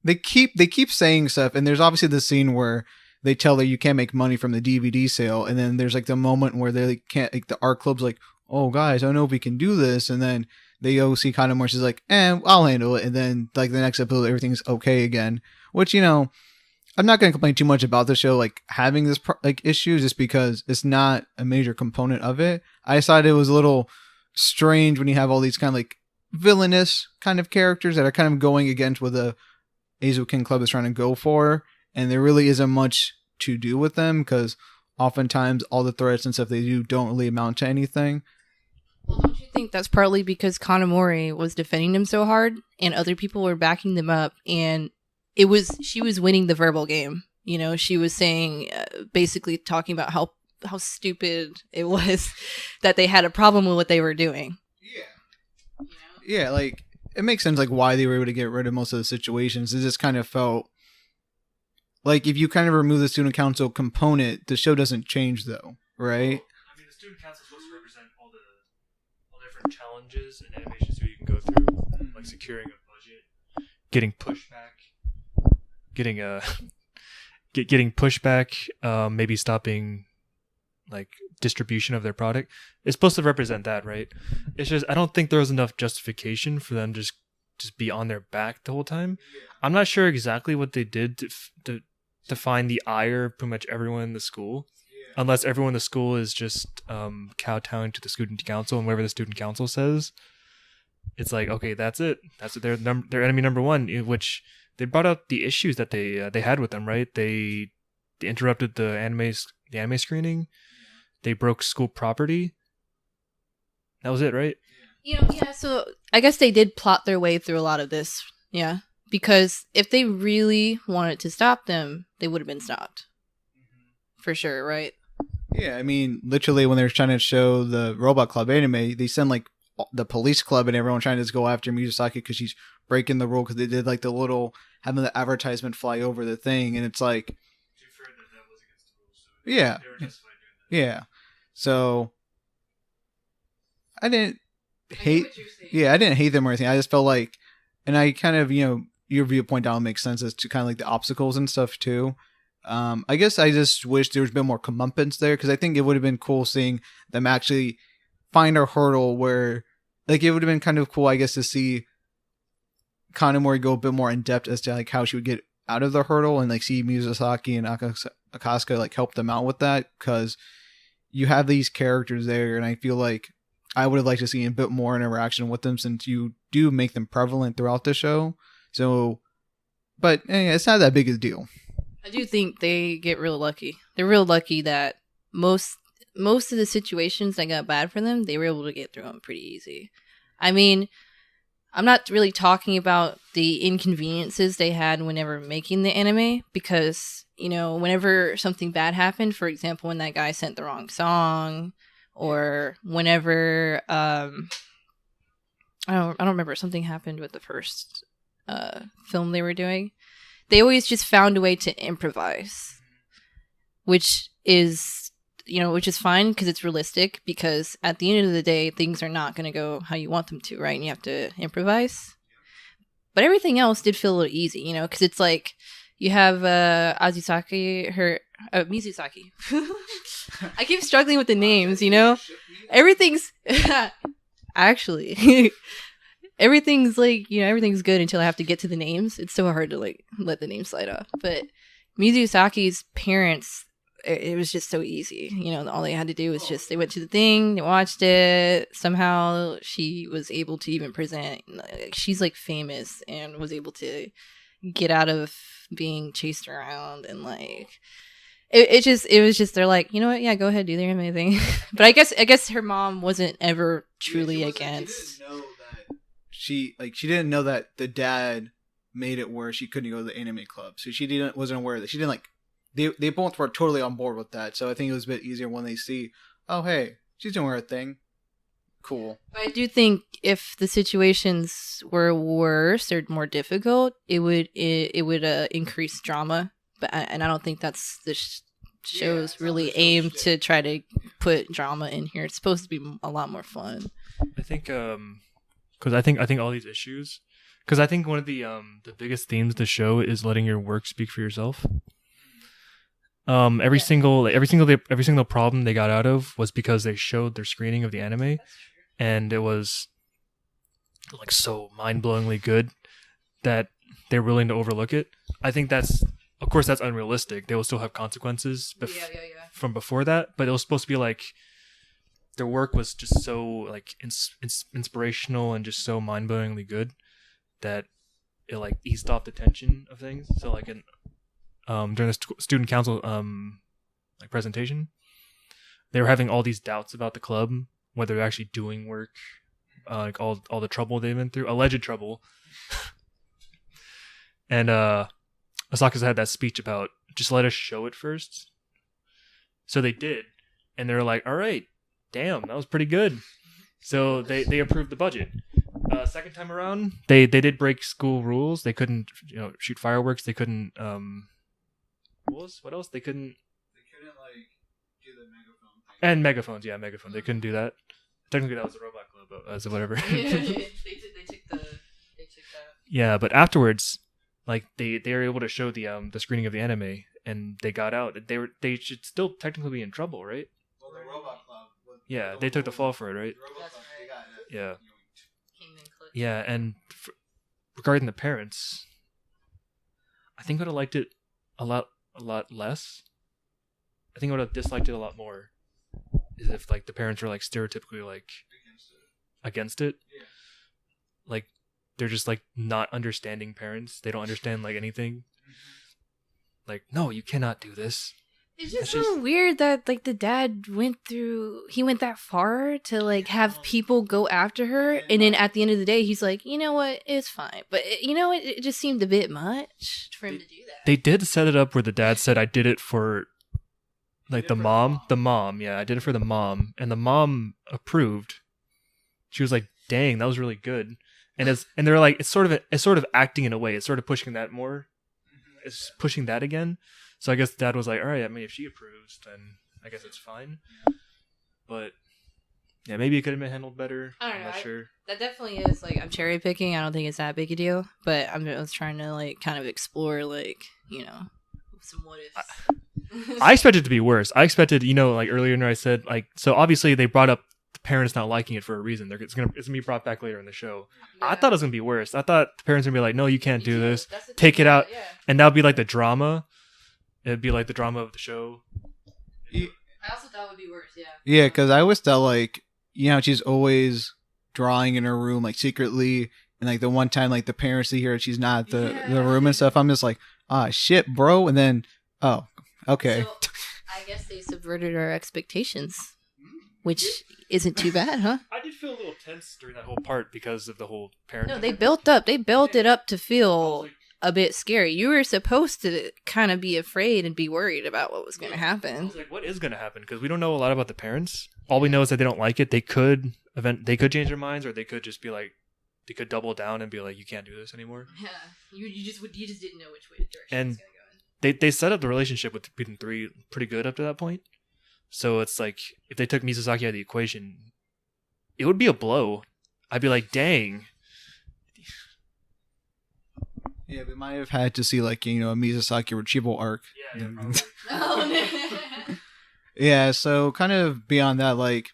They keep saying stuff, and there's obviously the scene where they tell her you can't make money from the DVD sale, and then there's like the moment where they like, can't, like the art club's like, oh guys, I don't know if we can do this, and then they go see Connemore, she's like, I'll handle it, and then like the next episode everything's okay again, which, you know, I'm not going to complain too much about the show like having this like issues just because it's not a major component of it. I decided it was a little strange when you have all these kind of like villainous kind of characters that are kind of going against what the Eizouken Club is trying to go for, and there really isn't much to do with them because oftentimes all the threats and stuff they do don't really amount to anything. Well, don't you think that's partly because Kanamori was defending them so hard and other people were backing them up, and she was winning the verbal game. You know, she was saying, basically talking about how stupid it was that they had a problem with what they were doing. Yeah. You know? Yeah, like, it makes sense, like, why they were able to get rid of most of the situations. It just kind of felt like if you kind of remove the student council component, the show doesn't change, though, right? Well, I mean, the student council is supposed to represent all the different challenges and animations that you can go through, like securing a budget, getting pushback, getting pushback, maybe stopping like distribution of their product. It's supposed to represent that, right? It's just I don't think there was enough justification for them just be on their back the whole time. I'm not sure exactly what they did to find the ire of pretty much everyone in the school, unless everyone in the school is just kowtowing to the student council, and whatever the student council says, it's like, okay, that's it. That's their enemy number one, which they brought up the issues that they had with them, right? They interrupted the anime screening. They broke school property. That was it, right? You know, yeah, so I guess they did plot their way through a lot of this. Yeah. Because if they really wanted to stop them, they would have been stopped. For sure, right? Yeah, I mean, literally when they were trying to show the Robot Club anime, they send like the police club and everyone trying to just go after Mizusaki because she's breaking the rule because they did like the little having the advertisement fly over the thing, and it's like, yeah, yeah. So I didn't hate, I didn't hate them or anything. I just felt like, and I kind of, you know, your viewpoint down makes sense as to kind of like the obstacles and stuff too. I guess I just wish there was a bit more comeuppance there because I think it would have been cool seeing them actually find a hurdle where, like, it would have been kind of cool, I guess, to see Kanamori go a bit more in depth as to like how she would get out of the hurdle and like see Mizusaki and Akaska like help them out with that, because you have these characters there, and I feel like I would have liked to see a bit more interaction with them since you do make them prevalent throughout the show. So, but it's not that big a deal. I do think they get real lucky. They're real lucky that most of the situations that got bad for them, they were able to get through them pretty easy. I mean, I'm not really talking about the inconveniences they had whenever making the anime, because, you know, whenever something bad happened, for example, when that guy sent the wrong song, or whenever I don't remember, something happened with the first film they were doing. They always just found a way to improvise, which is fine because it's realistic, because at the end of the day, things are not going to go how you want them to, right? And you have to improvise. But everything else did feel a little easy, you know, because it's like you have Mizusaki. I keep struggling with the names, you know? Everything's actually everything's like, you know, everything's good until I have to get to the names. It's so hard to like let the name slide off. But Mizusaki's parents, it was just so easy. You know, all they had to do was just, they went to the thing, they watched it. Somehow she was able to even present, like, she's like famous and was able to get out of being chased around, and like it was just they're like, you know what, yeah, go ahead, do their amazing. But I guess her mom wasn't ever truly against. She didn't know that the dad made it where she couldn't go to the anime club, so she wasn't aware that she didn't like. They both were totally on board with that, so I think it was a bit easier when they see, oh hey, she's doing her thing. Cool. But I do think if the situations were worse or more difficult, it would increase drama. And I don't think that's the show's really aim to try to put drama in here. It's supposed to be a lot more fun. I think because I think all these issues, because I think one of the biggest themes of the show is letting your work speak for yourself. Every single problem they got out of was because they showed their screening of the anime, and it was like so mind-blowingly good that they're willing to overlook it. I think that's, of course, that's unrealistic. They will still have consequences from before that, but it was supposed to be like their work was just so like inspirational and just so mind-blowingly good that it like eased off the tension of things. So like during the student council like presentation, they were having all these doubts about the club, whether they're actually doing work, like all the trouble they've been through, alleged trouble. And Asaka's had that speech about just let us show it first. So they did, and they were like, all right, damn, that was pretty good. So they approved the budget. Second time around, they did break school rules. They couldn't shoot fireworks. They couldn't what else? They couldn't like do the megaphone thing. And megaphones, yeah, megaphones. They couldn't do that. Technically, that was a robot club, but whatever. they took that. Yeah, but afterwards, like they were able to show the screening of the anime, and they got out. They should still technically be in trouble, right? Well, the robot club. Yeah, they took the fall for it, right? That's right. They got it. Yeah. Kingman Yeah, and regarding the parents, I think I would have liked it a lot less. I think I would have disliked it a lot more. Is if like the parents were like stereotypically like against it. Yeah. Like they're just like not understanding parents. They don't understand like anything. Like, no, you cannot do this. It's just so weird that like the dad went that far to like have people go after her, and then at the end of the day he's like, you know what, it's fine. But it just seemed a bit much for him to do that. They did set it up where the dad said, I did it for like the mom. The mom, yeah, I did it for the mom, and the mom approved. She was like, dang, that was really good. And they're like, it's sort of acting in a way. It's sort of pushing that more. It's pushing that again. So I guess dad was like, all right, I mean, if she approves, then I guess it's fine. Yeah. But yeah, maybe it could have been handled better. I don't I'm know. not sure. That definitely is like, I'm cherry picking. I don't think it's that big a deal, but I was trying to like kind of explore like, some what ifs. I expected it to be worse. I expected, like earlier when I said like, so obviously they brought up the parents not liking it for a reason. It's gonna be brought back later in the show. Yeah. I thought it was gonna be worse. I thought the parents would be like, no, you can't do this. Take it out. Yeah. And that would be like the drama. It'd be like the drama of the show. I also thought it would be worse, yeah. Yeah, because I always thought, like, she's always drawing in her room, like, secretly. And, like, the one time, like, the parents see her, she's not the room and stuff. I'm just like, shit, bro. And then, oh, okay. So, I guess they subverted our expectations, which isn't too bad, huh? I did feel a little tense during that whole part because of the whole parent. No, they built it up to feel a bit scary. You were supposed to kind of be afraid and be worried about what was going to happen. I was like, what is going to happen? Because we don't know a lot about the parents. All we know is that they don't like it. They could change their minds, or they could just be like, they could double down and be like, you can't do this anymore. Yeah, you just didn't know which way direction and it was going to go in. They set up the relationship between three pretty good up to that point. So it's like, if they took Mizusaki out of the equation, it would be a blow. I'd be like, dang. Yeah, we might have had to see like a Mizusaki retrieval arc. Yeah, Yeah, so kind of beyond that, like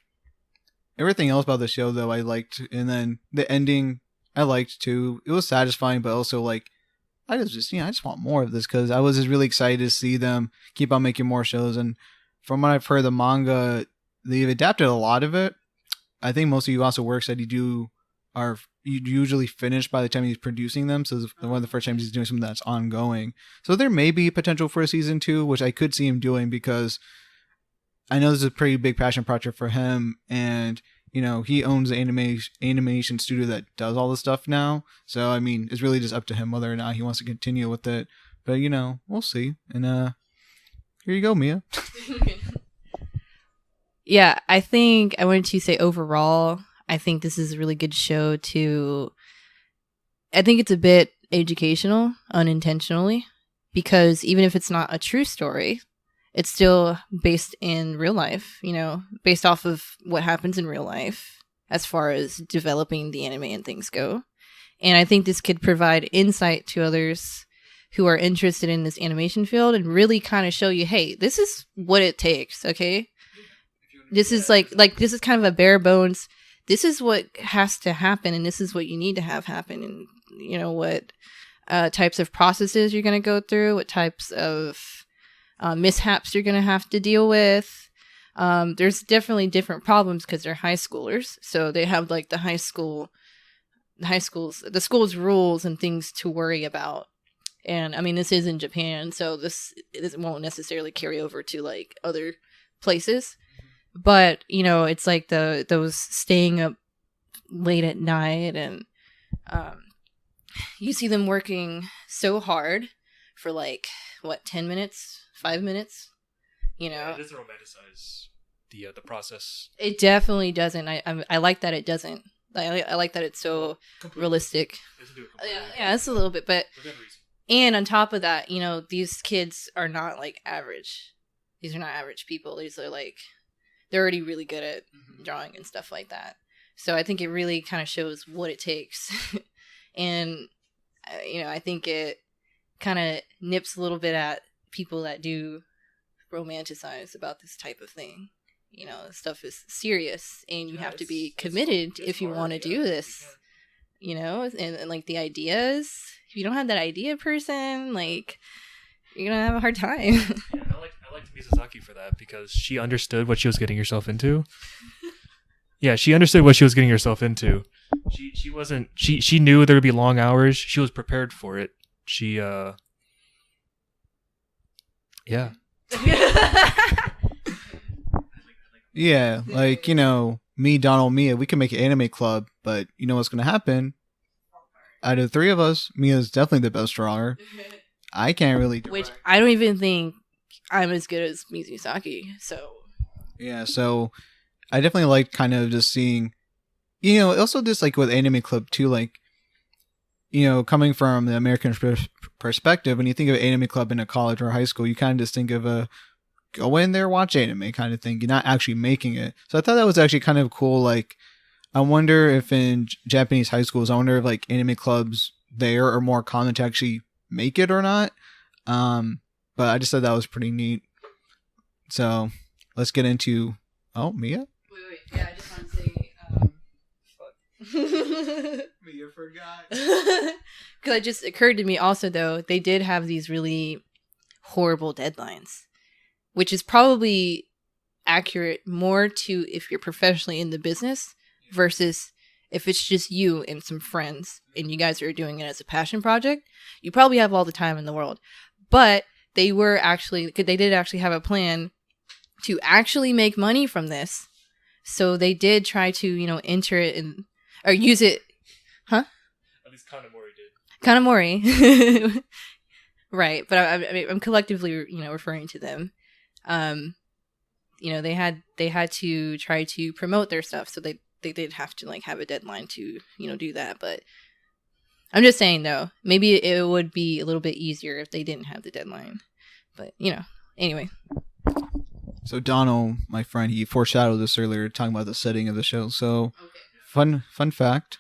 everything else about the show though I liked, and then the ending I liked too. It was satisfying, but also like I just want more of this because I was just really excited to see them keep on making more shows. And from what I've heard, the manga, they've adapted a lot of it. I think most of Yuasa works that you usually finish by the time he's producing them. So it's one of the first times he's doing something that's ongoing. So there may be potential for a season 2, which I could see him doing because I know this is a pretty big passion project for him. And, he owns the animation studio that does all this stuff now. So, I mean, it's really just up to him whether or not he wants to continue with it. But, we'll see. And here you go, Mia. Yeah, I think I wanted to say overall, I think this is a really good show I think it's a bit educational, unintentionally, because even if it's not a true story, it's still based in real life, based off of what happens in real life as far as developing the anime and things go. And I think this could provide insight to others who are interested in this animation field and really kind of show you, hey, this is what it takes, okay? This is like this is kind of a bare bones. This is what has to happen, and this is what you need to have happen, and you know what types of processes you're going to go through, what types of mishaps you're going to have to deal with. There's definitely different problems because they're high schoolers, so they have like the school's rules and things to worry about. And I mean, this is in Japan, so this won't necessarily carry over to like other places. But you know, it's like those staying up late at night, and you see them working so hard for like what 10 minutes, 5 minutes. You know, Yeah, it doesn't romanticize the process. It definitely doesn't. I like that it doesn't. I like that it's so realistic. Yeah, it's a little bit, but and on top of that, you know, these kids are not like average. These are not average people. These are like they're already really good at drawing and stuff like that. So I think it really kind of shows what it takes, and you know, I think it kind of nips a little bit at people that do romanticize about this type of thing. You know, stuff is serious, and you have to be committed if you want to do this. You know, and like the ideas, if you don't have that idea person, like you're gonna have a hard time. Yeah, I liked Mizusaki for that because she understood what she was getting herself into. Yeah, she understood what she was getting herself into. She knew there would be long hours. She was prepared for it. Yeah. Yeah, like, you know, me, Donal, Mia, we can make an anime club, but you know what's going to happen? Out of the three of us, Mia's definitely the best drawer. I can't really do Which I don't even think I'm as good as Mizusaki, so. Yeah, so I definitely like kind of just seeing, you know, also just like with anime club too, like, you know, coming from the American perspective, when you think of anime club in a college or high school, you kind of just think of a go in there, watch anime kind of thing. You're not actually making it. So I thought that was actually kind of cool. Like, I wonder if in Japanese high schools, I wonder if like anime clubs there are more common to actually make it or not. But I just thought that was pretty neat. So let's get into, Mia? Wait. Yeah, I just want to say, Mia forgot. because it just occurred to me also, though, they did have these really horrible deadlines, which is probably accurate more to if you're professionally in the business versus if it's just you and some friends and you guys are doing it as a passion project. You probably have all the time in the world. But they did actually have a plan to actually make money from this. So they did try to, you know, enter it in, or use it. Huh? At least Kanamori did. Kanamori. Right. But I'm collectively, you know, referring to them. You know, they had to try to promote their stuff, so they did have to like have a deadline to, you know, do that. But I'm just saying, though, maybe it would be a little bit easier if they didn't have the deadline. But you know, anyway. So Donal, my friend, he foreshadowed this earlier, talking about the setting of the show. So fun fact.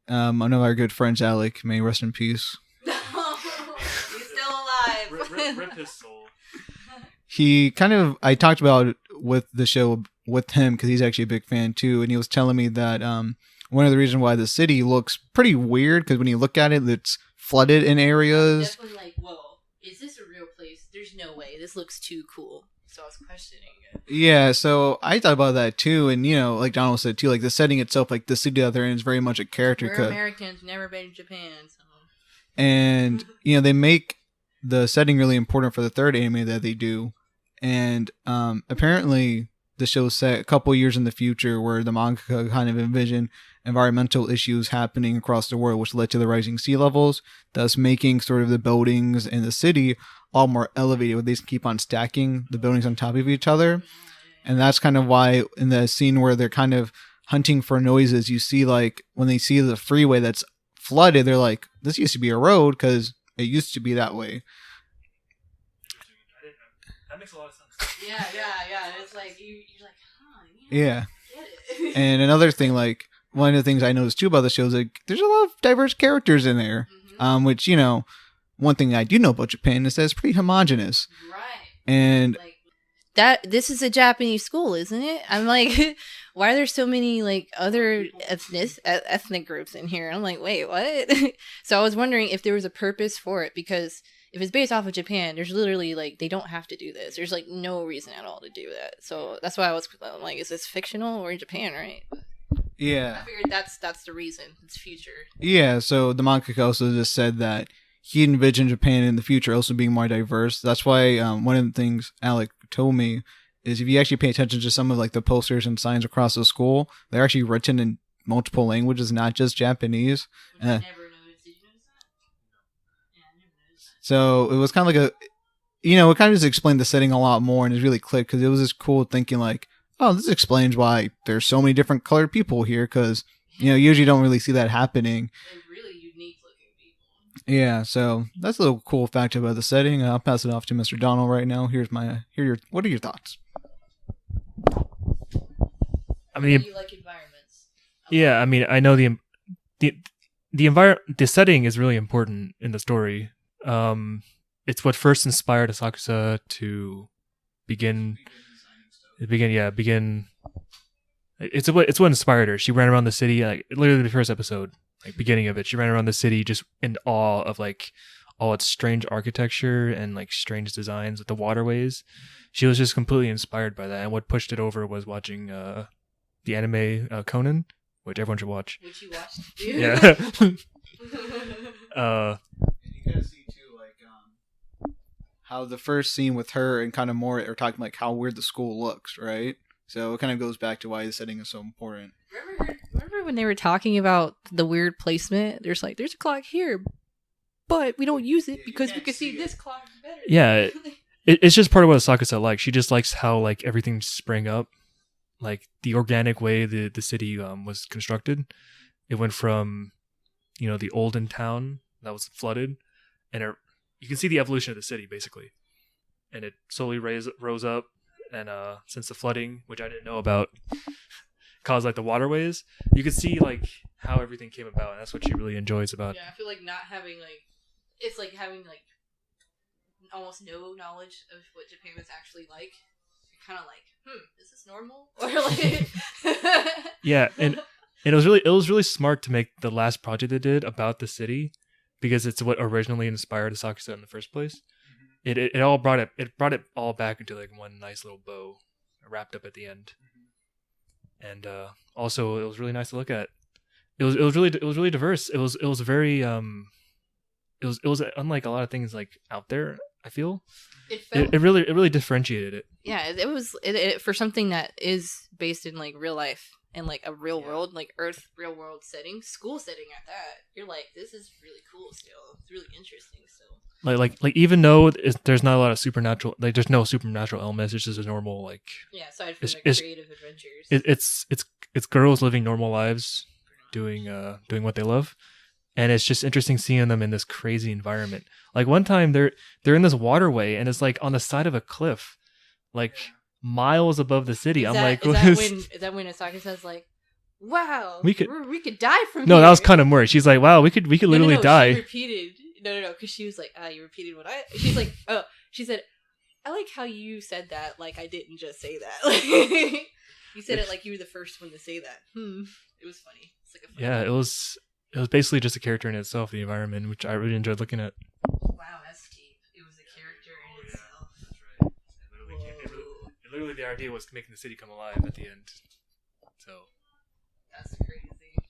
Okay. One of our good friends, Alec, may rest in peace. He's still alive. Rip his soul. He kind of, I talked about it with the show with him because he's actually a big fan too, and he was telling me that one of the reasons why the city looks pretty weird because when you look at it, it's flooded in areas. Definitely like, whoa, is this a real place? There's no way. This looks too cool. So I was questioning it. Yeah, so I thought about that too, and you know, like Donald said too, like the setting itself, like the city that they're in is very much a character. We're Americans, never been to Japan, so. And you know, they make the setting really important for the third anime that they do, and apparently the show's set a couple years in the future, where the mangaka kind of envisioned environmental issues happening across the world, which led to the rising sea levels, thus making sort of the buildings in the city all more elevated, where they keep on stacking the buildings on top of each other. And that's kind of why in the scene where they're kind of hunting for noises, you see like when they see the freeway that's flooded, they're like, this used to be a road because it used to be that way. That makes a lot of sense. Yeah. It's like you're like, huh? Yeah. Get it. And another thing, like one of the things I noticed too about the show is like there's a lot of diverse characters in there. Mm-hmm. Which, you know, one thing I do know about Japan is that it's pretty homogenous. Right. And Like, this is a Japanese school, isn't it? I'm like, why are there so many like other ethnic groups in here? I'm like, wait, what? So I was wondering if there was a purpose for it, because if it's based off of Japan, there's literally like they don't have to do this. There's like no reason at all to do that. So that's why I'm like, is this fictional or in Japan, right? yeah. I figured that's the reason. It's future. Yeah, so the mangaka also just said that he envisioned Japan in the future also being more diverse. That's why one of the things Alec told me is if you actually pay attention to some of like the posters and signs across the school, they're actually written in multiple languages, not just Japanese. Which I never noticed. Did you notice that? Yeah, I never noticed. So it was kind of like it kind of just explained the setting a lot more, and it really clicked because it was just cool thinking like, oh, this explains why there's so many different colored people here, because you usually don't really see that happening. They're really unique looking people. Yeah, so that's a little cool fact about the setting. I'll pass it off to Mr. Donal right now. What are your thoughts? I mean, you like environments. yeah, I mean, I know the setting is really important in the story. It's what first inspired Asakusa to begin. It's what inspired her. She ran around the city, like literally the first episode, like beginning of it. She ran around the city just in awe of like all its strange architecture and like strange designs with the waterways. She was just completely inspired by that, and what pushed it over was watching the anime Conan, which everyone should watch. Which you watched? Yeah. And you kind of see too, like how the first scene with her and kind of more are talking like how weird the school looks, right? So it kind of goes back to why the setting is so important. Remember when they were talking about the weird placement? There's a clock here, but we don't use it because we can see this clock better. Yeah, it's just part of what Asakusa likes. She just likes how like everything sprang up, like the organic way the city was constructed. It went from, the olden town that was flooded, and you can see the evolution of the city basically, and it slowly rose up. And since the flooding, which I didn't know about, caused like the waterways, you could see like how everything came about, and that's what she really enjoys about. Yeah, I feel like not having it's like having like almost no knowledge of what Japan was actually like. You're kind of like, is this normal? Or like, Yeah, and it was really smart to make the last project they did about the city, because it's what originally inspired Asakusa in the first place. It all brought it all back into like one nice little bow, wrapped up at the end, and also it was really nice to look at. It was really diverse. It was very it was unlike a lot of things like out there. I feel it really differentiated it. Yeah, it was for something that is based in like real life and like a real world, like Earth real world setting, school setting at that. You're like, this is really cool still. It's really interesting still. Like even though there's not a lot of supernatural, like there's no supernatural elements, it's just a normal like. Yeah, aside from like creative adventures. It's girls living normal lives, doing what they love, and it's just interesting seeing them in this crazy environment. Like one time they're in this waterway and it's like on the side of a cliff, like miles above the city. Is that when Asaka says like, "Wow, we could die from here." No, that was kind of more. She's like, "Wow, we could literally die." She repeated. No, because she was like, you repeated what I... She's like, oh, she said, I like how you said that like I didn't just say that. Like, you said it like you were the first one to say that. It was funny. It's like a funny it was basically just a character in itself, the environment, which I really enjoyed looking at. Wow, that's deep. It was a character in itself. That's right. Literally the idea was making the city come alive at the end. So... That's crazy.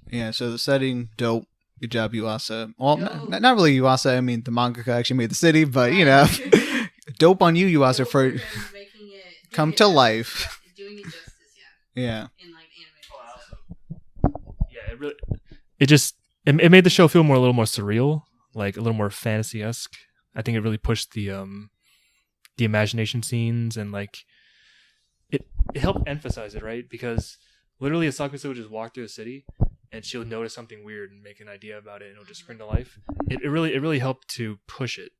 Yeah, so the setting, dope. Good job, Yuasa. Well, not really Yuasa. I mean, the mangaka actually made the city, but dope on you, Yuasa, for come to life. Doing it justice, yeah. In like anime. Yeah, it made the show feel a little more surreal, like a little more fantasy-esque. I think it really pushed the imagination scenes, and like it helped emphasize it, right? Because literally Asakusa would just walk through the city and she'll notice something weird and make an idea about it, and it'll just spring to life. It really helped to push it,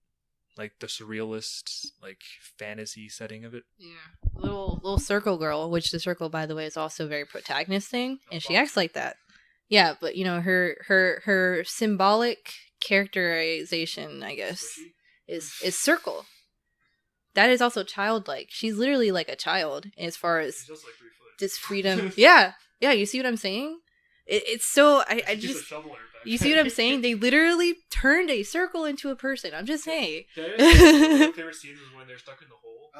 like the surrealist, like fantasy setting of it. Yeah, little circle girl, which the circle, by the way, is also a very protagonist thing, and she acts like that. Yeah, but her symbolic characterization, I guess, is Circle. That is also childlike. She's literally like a child as far as She's also like 3 foot. this freedom. Yeah. You see what I'm saying? It's so I She keeps just a shovel in her back. you see what I'm saying? They literally turned a circle into a person. I'm just saying. One of my favorite scenes is when they're stuck in the hole.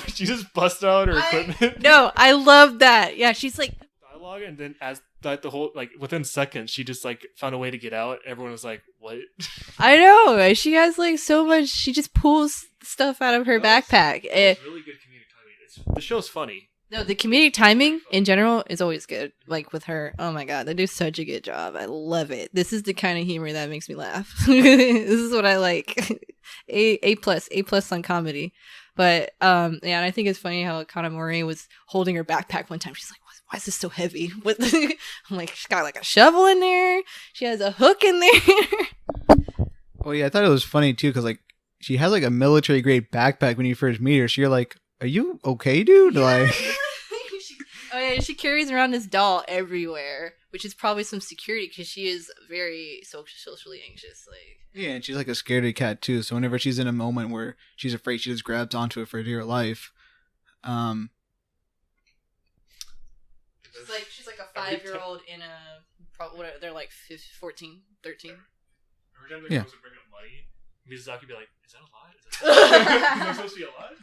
She just busts out her equipment. No, I love that. Yeah, she's like Dialogue, and then as that the whole like within seconds, she just like found a way to get out. Everyone was like, "What?" I know. She has like so much. She just pulls stuff out of her backpack. It's really good comedic timing. The show's funny. No, the comedic timing in general is always good. Like with her, oh my god, they do such a good job. I love it. This is the kind of humor that makes me laugh. This is what I like. A plus on comedy. But yeah, and I think it's funny how Kanamori was holding her backpack one time. She's like, "Why is this so heavy?" What? I'm like, she's got like a shovel in there. She has a hook in there. Well, yeah, I thought it was funny too because like she has like a military grade backpack when you first meet her. So you're like, "Are you okay, dude?" Like. Oh yeah, she carries around this doll everywhere, which is probably some security because she is very socially anxious. Like Yeah, and she's like a scaredy cat too. So whenever she's in a moment where she's afraid, she just grabs onto it for dear life. She's like a 5-year-old in a probably they're like 14, 13. Every time the girls would bring up money, Mizuzaki would be like, "Is that a lot? Is that supposed to be a lot?"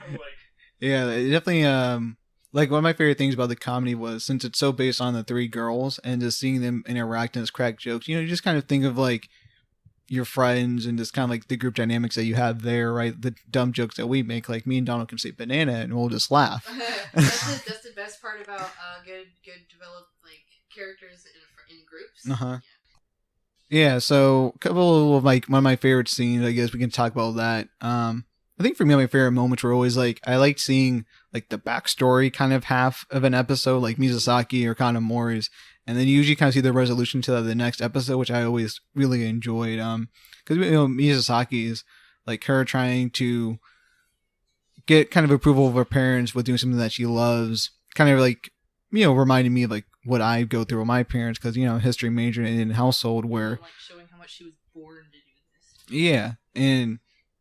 I'm like, yeah, it definitely. Like one of my favorite things about the comedy was since it's so based on the 3 girls and just seeing them interact and just crack jokes. You know, you just kind of think of like your friends and just kind of like the group dynamics that you have there, right? The dumb jokes that we make, like me and Donal can say banana and we'll just laugh. That's the best part about good developed like characters in groups. Yeah, so a couple of like one of my favorite scenes, I guess we can talk about that. I think for me, my favorite moments were always like I liked seeing like the backstory kind of half of an episode, like Mizusaki or Kanamori's, and then you usually kind of see the resolution to the next episode, which I always really enjoyed. Because Mizusaki is like her trying to get kind of approval of her parents with doing something that she loves, kind of like reminding me of like what I go through with my parents, because I'm a history major in a household where like showing how much she was born to do this. Yeah, and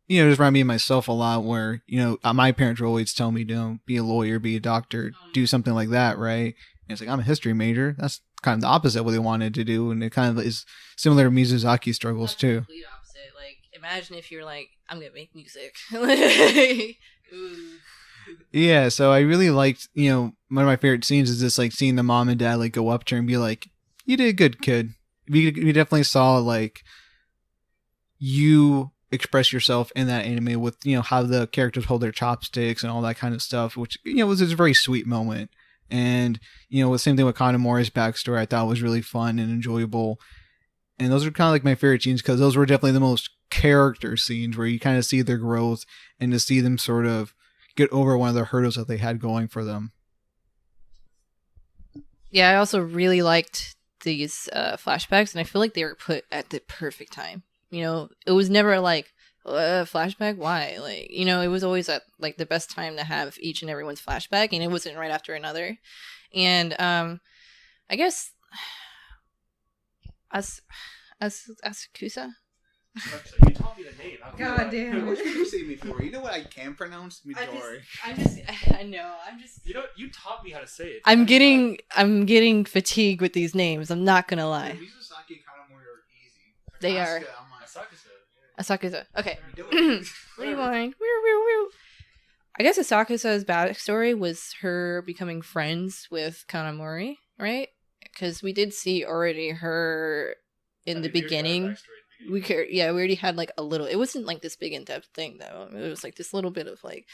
just remind me of myself a lot where, my parents would always tell me, don't be a lawyer, be a doctor, do something like that, right? And it's like, I'm a history major. That's kind of the opposite of what they wanted to do. And it kind of is similar to Mizusaki's struggles, too. Complete opposite. Like, imagine if you're like, I'm going to make music. Ooh. Yeah, so I really liked, one of my favorite scenes is just like seeing the mom and dad like go up to her and be like, you did good, kid. We definitely saw like you express yourself in that anime with how the characters hold their chopsticks and all that kind of stuff, which was this very sweet moment. And the same thing with Kanamori's backstory, I thought was really fun and enjoyable. And those are kind of like my favorite scenes because those were definitely the most character scenes where you kind of see their growth and to see them sort of get over one of the hurdles that they had going for them. Yeah, I also really liked these flashbacks, and I feel like they were put at the perfect time. It was never like flashback. Why? Like, it was always at like the best time to have each and everyone's flashback, and it wasn't right after another. And I guess Asakusa. You taught me the name. God damn. What you say before? You know what I can pronounce? Midori. I know. You taught me how to say it. I'm getting fatigued with these names. I'm not gonna lie. Mizusaki and Kanamori are easy. They are. Asakusa. Okay. Rewind. I guess Asakusa's backstory was her becoming friends with Kanamori, right? Because we did see already her in the beginning. We already had like a little. It wasn't like this big in-depth thing though. It was like this little bit of like.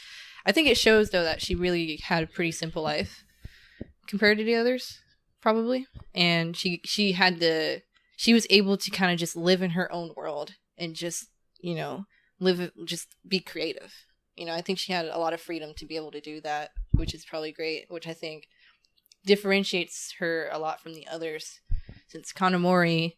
I think it shows though that she really had a pretty simple life compared to the others, probably. And she was able to kind of just live in her own world and just just be creative. I think she had a lot of freedom to be able to do that, which is probably great. Which I think differentiates her a lot from the others, since Kanamori.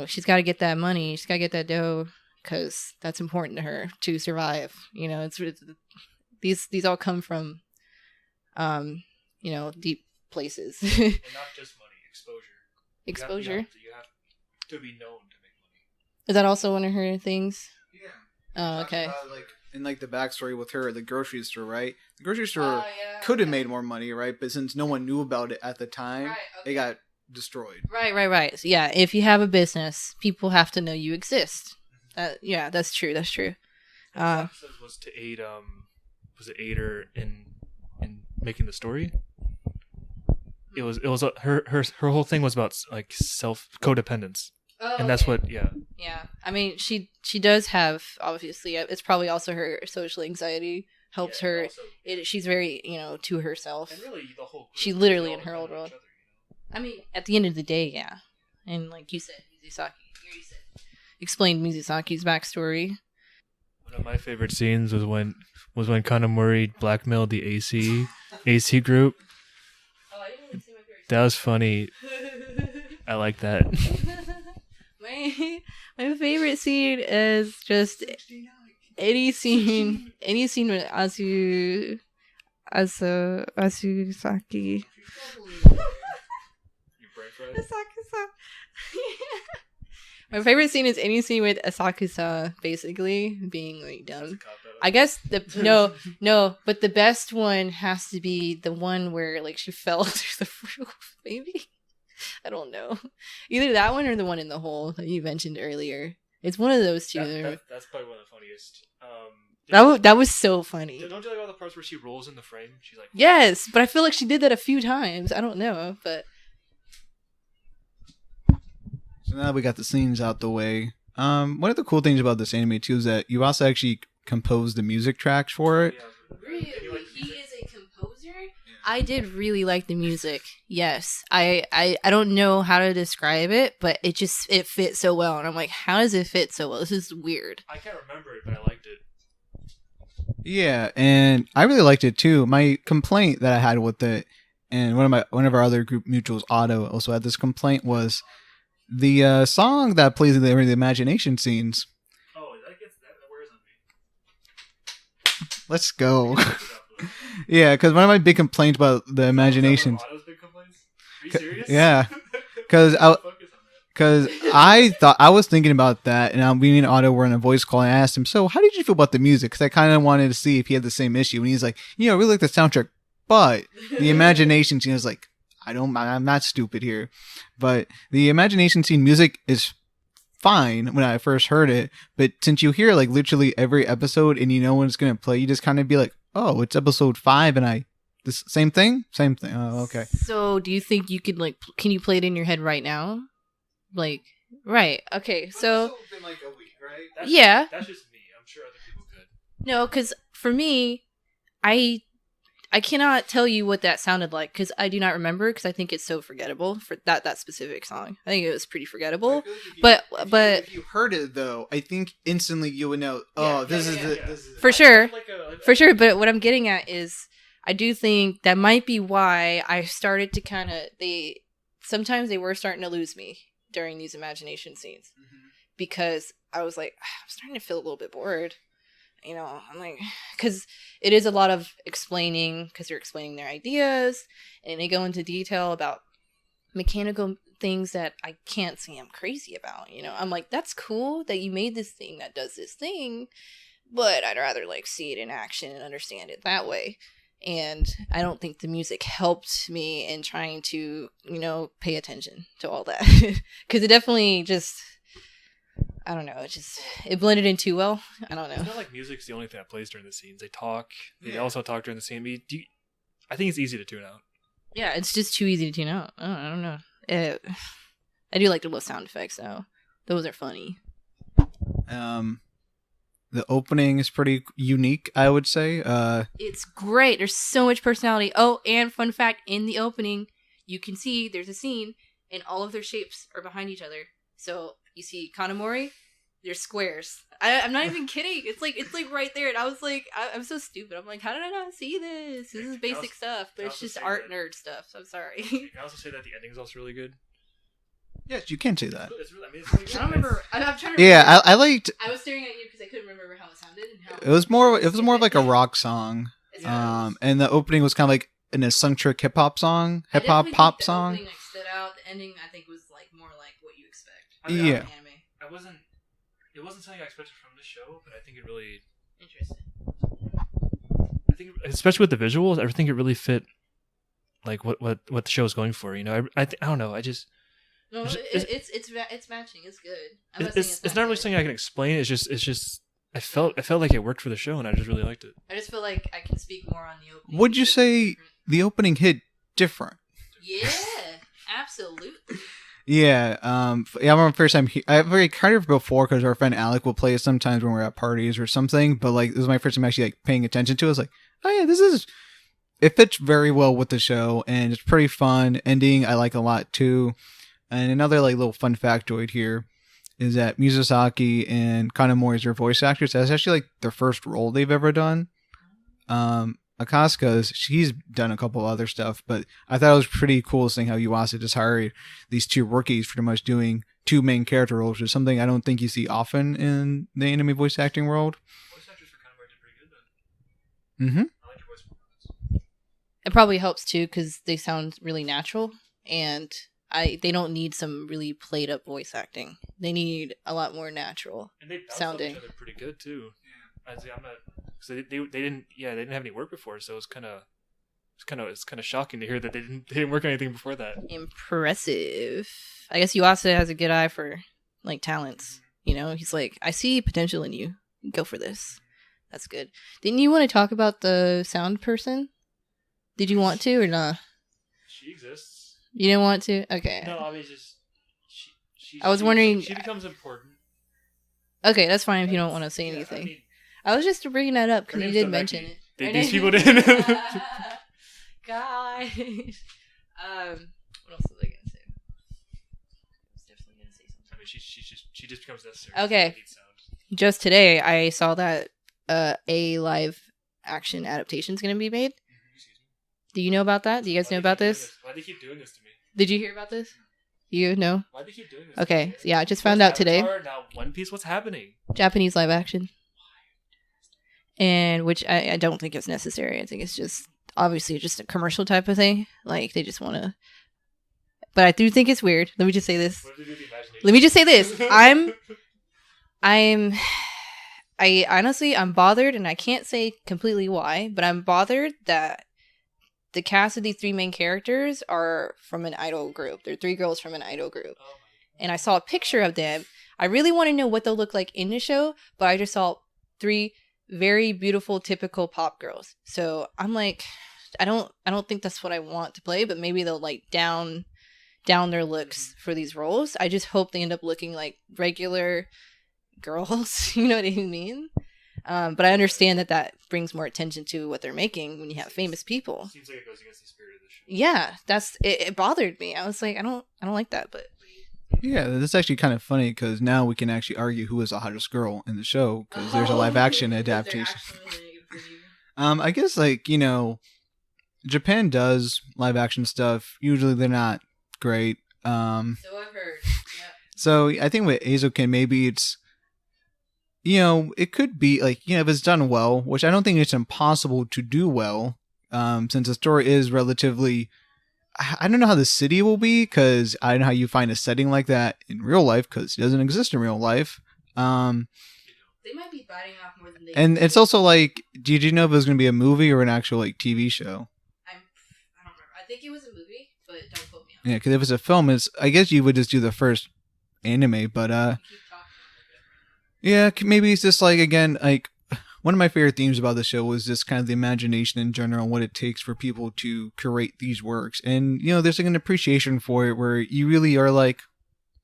She's got to get that money. She's got to get that dough because that's important to her to survive. It's these all come from, deep places. And not just money, exposure. Exposure. You have to be known to make Is that also one of her things? Yeah. Oh, okay. Like in like the backstory with her at the grocery store, right? The grocery store Oh, yeah, could have okay. made more money, right? But since no one knew about it at the time, Right, it okay. got destroyed. Right. So, yeah, if you have a business, people have to know you exist. Yeah, that's true. That's true. This episode was to aid her in making the story. It was her whole thing was about like self codependence. Oh, and that's what Yeah. I mean, she does have, obviously, it's probably also her social anxiety helps her. also, She's very, to herself. and really the whole She literally in her old world. I mean, at the end of the day, yeah. And like you said, explained Mizusaki's backstory. One of my favorite scenes was when Kanamori blackmailed the AC group. Oh, I didn't even say my favorite. That was funny. I like that. My favorite scene is just any scene with Azusaki. My favorite scene is any scene with Asakusa basically being like done. I guess no, but the best one has to be the one where like she fell through the roof, maybe. I don't know. Either that one or the one in the hole that you mentioned earlier. It's one of those two. That's probably one of the funniest. That was so funny. Don't you like all the parts where she rolls in the frame? She's like, yes, but I feel like she did that a few times. I don't know, but So now that we got the scenes out the way, one of the cool things about this anime too is that you also actually composed the music tracks for it. really, he is a composer. I did really like the music. Yes, I don't know how to describe it, but it fit so well, and I'm like, how does it fit so well? This is weird. I can't remember it, but I liked it. Yeah, and I really liked it too. My complaint that I had with it, and one of our other group mutuals, Otto, also had this complaint was the song that plays in the imagination scenes. Oh, that wears on me. Let's go. Yeah, because one of my big complaints about the imagination. Otto's big complaints? Are you serious? Yeah, because I was thinking about that, and me and Otto were in a voice call, and I asked him, "So, how did you feel about the music?" Because I kind of wanted to see if he had the same issue, and he's like, "I really like the soundtrack, but the imagination scene is like, I'm not stupid here, but the imagination scene music is fine when I first heard it, but since you hear like literally every episode and you know when it's gonna play, you just kind of be like, oh, it's episode 5, and this same thing. Oh, okay. So, do you think you could can you play it in your head right now? Like, right? Okay, so been like a week, right? That's just me. I'm sure other people could. No, because for me, I cannot tell you what that sounded like because I do not remember because I think it's so forgettable for that specific song. I think it was pretty forgettable. But if you heard it though, I think instantly you would know. Oh, this is for sure. But what I'm getting at is, I do think that might be why I started to sometimes they were starting to lose me during these imagination scenes, because I was like, I'm starting to feel a little bit bored. I'm like, because it is a lot of explaining, because they're explaining their ideas, and they go into detail about mechanical things that I can't say I'm crazy about. I'm like, that's cool that you made this thing that does this thing, but I'd rather see it in action and understand it that way. And I don't think the music helped me in trying to, pay attention to all that, because it definitely just, I don't know. It blended in too well. I don't know. It's not like music's the only thing that plays during the scenes. They talk. They also talk during the scene. I think it's easy to tune out. Yeah, it's just too easy to tune out. I don't know. I do like the little sound effects though. Those are funny. The opening is pretty unique, I would say. It's great. There's so much personality. Oh, and fun fact, in the opening, you can see there's a scene and all of their shapes are behind each other. So you see Kanamori, there's squares. I'm not even kidding. It's like right there. And I was like, I'm so stupid. I'm like, how did I not see this? This is basic stuff, but it's just art nerd stuff. So I'm sorry. You can also say that the ending is also really good. Yes, you can say that. It's really good. I don't remember. I'm trying to remember. Yeah, I liked. I was staring at you because I couldn't remember how it sounded. And how it was more of like a rock song. And the opening was kind of like an eccentric hip hop song, pop song. The opening stood out. The ending, I think, was more like what you expect. I wasn't. it wasn't something I expected from this show, but I think it really, Interesting. I think especially with the visuals, I think it really fit like what the show is going for. You know, I don't know. I just No, it's matching. It's good. I'm not saying it's not really good. something I can explain. It's just I felt like it worked for the show, and I just really liked it. I just feel like I can speak more on the opening. Would you say the opening hit different? Yeah, absolutely. Yeah, yeah. I remember the first time I've already heard of it before because our friend Alec will play it sometimes when we're at parties or something. But like, this was my first time actually like paying attention to it. I was like, oh yeah, it fits very well with the show, and it's pretty fun. Ending I like a lot too. And another like little fun factoid here is that Mizusaki and Kanamori are voice actors. That's actually like their first role they've ever done. Akaska's, she's done a couple other stuff, but I thought it was pretty cool seeing how Yuasa just hired these two rookies pretty much doing two main character roles, which is something I don't think you see often in the anime voice acting world. Voice actors for Kanamori did pretty good then. Mm-hmm. I like your voice performance. It probably helps too because they sound really natural, and they don't need some really played up voice acting. They need a lot more natural And they bounce sounding. off each other pretty good too. Yeah. I'm not. So they didn't have any work before, so it's kind of shocking to hear that they didn't work on anything before that. Impressive. I guess Yuasa has a good eye for like talents. You know, he's like, I see potential in you. Go for this. That's good. Didn't you want to talk about the sound person? Did you want to or not? She exists. You didn't want to? Okay. No, I mean just I was wondering. She becomes important. Okay, that's fine if you don't want to say Yeah, anything. I mean, I was just bringing that up because her you name's did mention Donal. it. These people didn't. Guys. What else was I gonna say? I was definitely gonna say something. I mean, she just becomes necessary. Okay. Just today, I saw that a live action adaptation is gonna be made. Do you know about that? Do you guys know about this? Why do they keep doing this to me? Did you hear about this? You know? Why do they keep doing this? Okay, so yeah, I just found out today. Now One Piece. What's happening? Japanese live action. And which I don't think is necessary. I think it's just obviously just a commercial type of thing. Like they just want to. But I do think it's weird. Let me just say this. What do they do with the imagination? Let me just say this. I honestly I'm bothered, and I can't say completely why, but I'm bothered that the cast of these three main characters are from an idol group. They're three girls from an idol group. And I saw a picture of them. I really want to know what they'll look like in the show, but I just saw three very beautiful, typical pop girls. So I'm like, I don't think that's what I want to play, but maybe they'll like down their looks for these roles. I just hope they end up looking like regular girls. You know what I mean? But I understand that brings more attention to what they're making when you have famous people. Seems like it goes against the spirit of the show. Yeah, it bothered me. I was like, I don't like that, but Yeah, that's actually kind of funny because now we can actually argue who is the hottest girl in the show because there's a live action adaptation. I guess like, you know, Japan does live action stuff. Usually they're not great. So I've heard. Yeah. So I think with Eizouken, maybe it's, you know, it could be like, you know, if it's done well, which I don't think it's impossible to do well, since the story is relatively, I don't know how the city will be because I don't know how you find a setting like that in real life because it doesn't exist in real life. They might be biting off more than they. And it's also like, did you know if it was going to be a movie or an actual like TV show? I don't remember. I think it was a movie, but don't quote me on it. Yeah, because if it's a film, I guess you would just do the first anime, but Keep talking. yeah, maybe it's just like, again, like one of my favorite themes about the show was just kind of the imagination in general and what it takes for people to curate these works. And, you know, there's like an appreciation for it where you really are like,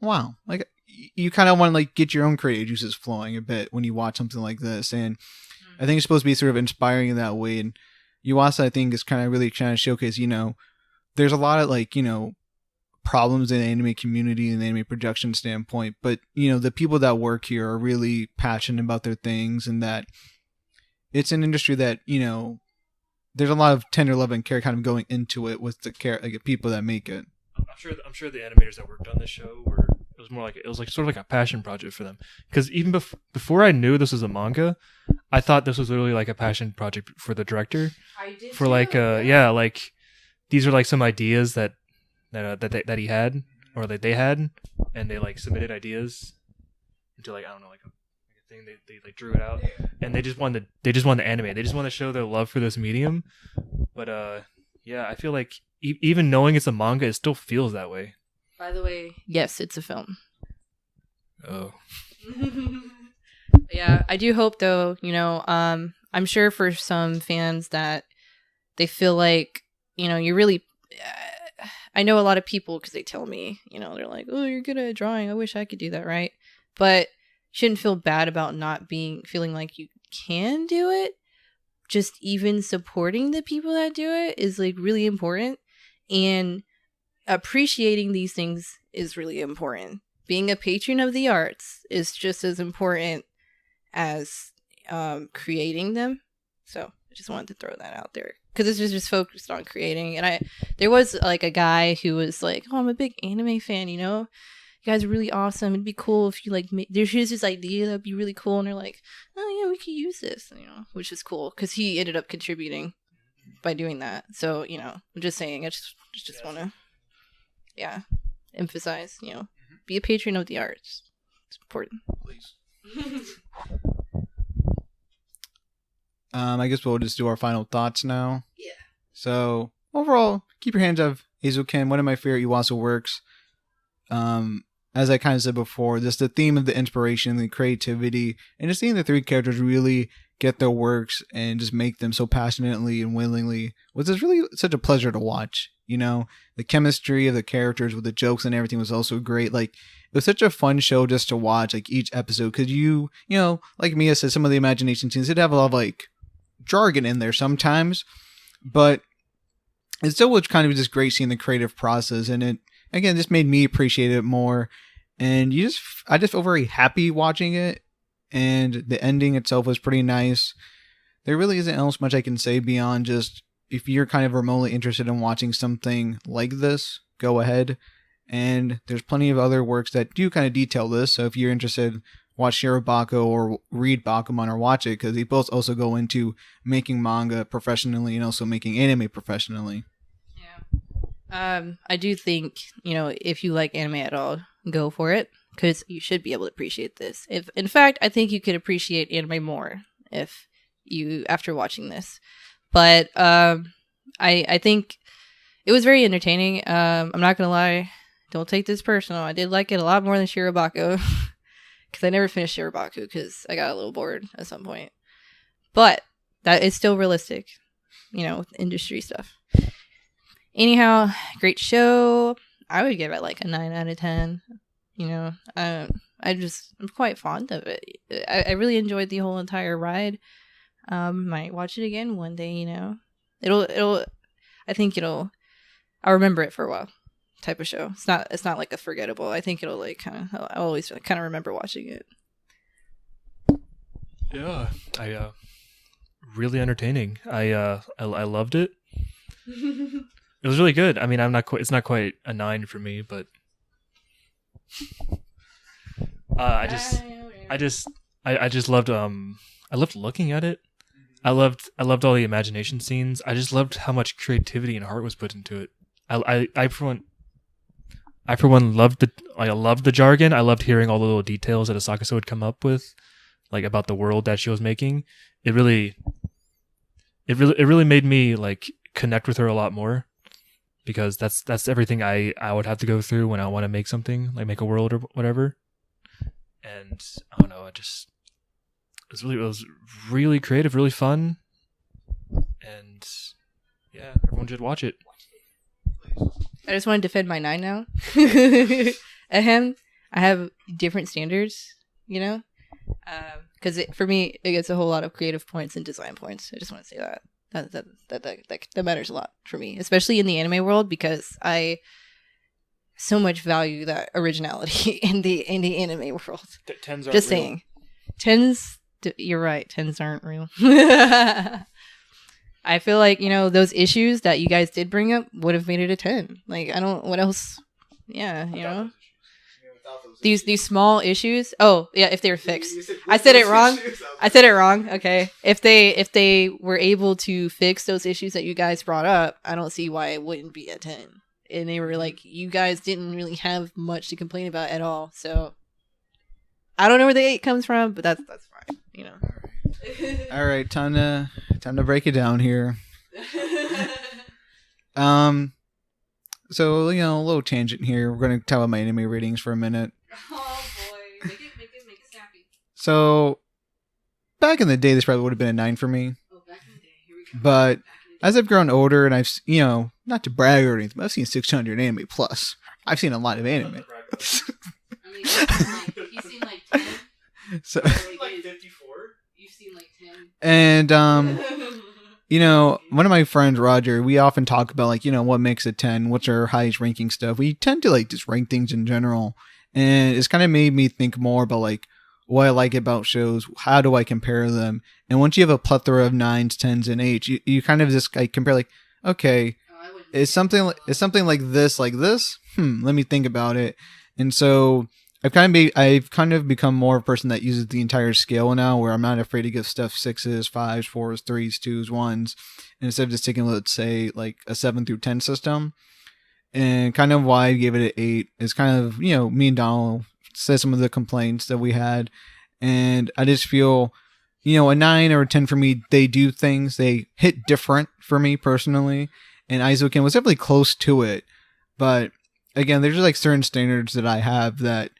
wow, like you kind of want to like get your own creative juices flowing a bit when you watch something like this. And I think it's supposed to be sort of inspiring in that way. And Yuasa, I think, is kind of really trying to showcase, you know, there's a lot of like, you know, problems in the anime community and the anime production standpoint, but you know the people that work here are really passionate about their things, and that it's an industry that, you know, there's a lot of tender love and care kind of going into it with the care, like the people that make it. I'm sure the animators that worked on this show it was like sort of like a passion project for them, because even before I knew this was a manga, I thought this was literally like a passion project for the director. I did for too. like like these are like some ideas that he had, or that they had, and they like submitted ideas into like, I don't know, like everything. They like drew it out, and they just wanted to animate. They just want to show their love for this medium. But yeah, I feel like even knowing it's a manga, it still feels that way. By the way, yes, it's a film. Oh. Yeah, I do hope though, I'm sure for some fans that they feel like, you're really I know a lot of people because they tell me, they're like, "Oh, you're good at drawing. I wish I could do that," right? But shouldn't feel bad about not feeling like you can do it. Just even supporting the people that do it is like really important, and appreciating these things is really important. Being a patron of the arts is just as important as creating them. So I just wanted to throw that out there because this was just focused on creating. And there was like a guy who was like, "Oh, I'm a big anime fan, you guys are really awesome. It'd be cool if you like there's this idea that'd be really cool." And they're like, "Oh yeah, we could use this," which is cool because he ended up contributing by doing that. So I'm just saying, I just want to emphasize, be a patron of the arts. It's important. Please. I guess we'll just do our final thoughts now. Yeah. So overall, keep your hands off Eizouken, one of my favorite Yuasa works. As I kind of said before, just the theme of the inspiration, the creativity, and just seeing the three characters really get their works and just make them so passionately and willingly was just really such a pleasure to watch. The chemistry of the characters with the jokes and everything was also great. Like, it was such a fun show just to watch, like, each episode, because like Mia said, some of the imagination scenes did have a lot of like jargon in there sometimes, but it still was kind of just great seeing the creative process, and it again just made me appreciate it more. And I just felt very happy watching it, and the ending itself was pretty nice. There really isn't else much I can say beyond just, if you're kind of remotely interested in watching something like this, go ahead. And there's plenty of other works that do kind of detail this, so if you're interested, watch Shirobako or read Bakuman or watch it, because they both also go into making manga professionally and also making anime professionally. Yeah. I do think, if you like anime at all, go for it, because you should be able to appreciate this. In fact, I think you could appreciate anime more after watching this. But I think it was very entertaining. I'm not gonna lie, don't take this personal. I did like it a lot more than Shirobako. Because I never finished Shirobako because I got a little bored at some point. But that is still realistic, with industry stuff. Anyhow, great show. I would give it like a 9 out of 10. I'm quite fond of it. I really enjoyed the whole entire ride. Might watch it again one day. I'll remember it for a while. Type of show. It's not like a forgettable. I think it'll like I'll always kind of remember watching it. Yeah, I really entertaining. I loved it. It was really good. I mean, it's not quite a 9 for me, but I just loved I loved looking at it. I loved all the imagination scenes. I just loved how much creativity and heart was put into it. I for one loved the jargon. I loved hearing all the little details that Asakaso would come up with, like about the world that she was making. It really made me like connect with her a lot more, because that's everything I would have to go through when I want to make something, like make a world or whatever. And I don't know, it was really creative, really fun, and yeah, everyone should watch it. I just want to defend my 9 now. Ahem. I have different standards, because for me it gets a whole lot of creative points and design points. I just want to say that matters a lot for me, especially in the anime world, because I so much value that originality in the anime world. Tens aren't just real. saying, you're right. 10s aren't real. I feel like, those issues that you guys did bring up would have made it a 10. Like, what else? Yeah, These small issues. Oh, yeah, if they were fixed. I said it wrong. Okay. If they were able to fix those issues that you guys brought up, I don't see why it wouldn't be a 10. And they were like, you guys didn't really have much to complain about at all. So, I don't know where the 8 comes from, but that's fine. You know. All right, time to break it down here. So a little tangent here. We're gonna talk about my anime ratings for a minute. Oh boy, make it snappy. So back in the day, this probably would have been a 9 for me. Oh, back in the day, here we go. But as I've grown older, and I've not to brag or anything, but I've seen 600 anime plus. I've seen a lot of anime. I mean, you've seen like 10. So like 54. You've seen like 10. and one of my friends, Roger, we often talk about like, what makes a 10, what's our highest ranking stuff. We tend to like just rank things in general. And it's kind of made me think more about like what I like about shows. How do I compare them? And once you have a plethora of 9s, 10s, and 8s, you kind of just like compare like, okay, is something like this? Let me think about it. And so I've kind of become more of a person that uses the entire scale now, where I'm not afraid to give stuff 6s, 5s, 4s, 3s, 2s, 1s, and instead of just taking, let's say, like a 7 through 10 system. And kind of why I gave it an 8 is kind of, me and Donal said some of the complaints that we had, and I just feel, a 9 or a 10 for me, they do things, they hit different for me personally, and Eizouken was definitely close to it, but again, there's just like certain standards that I have that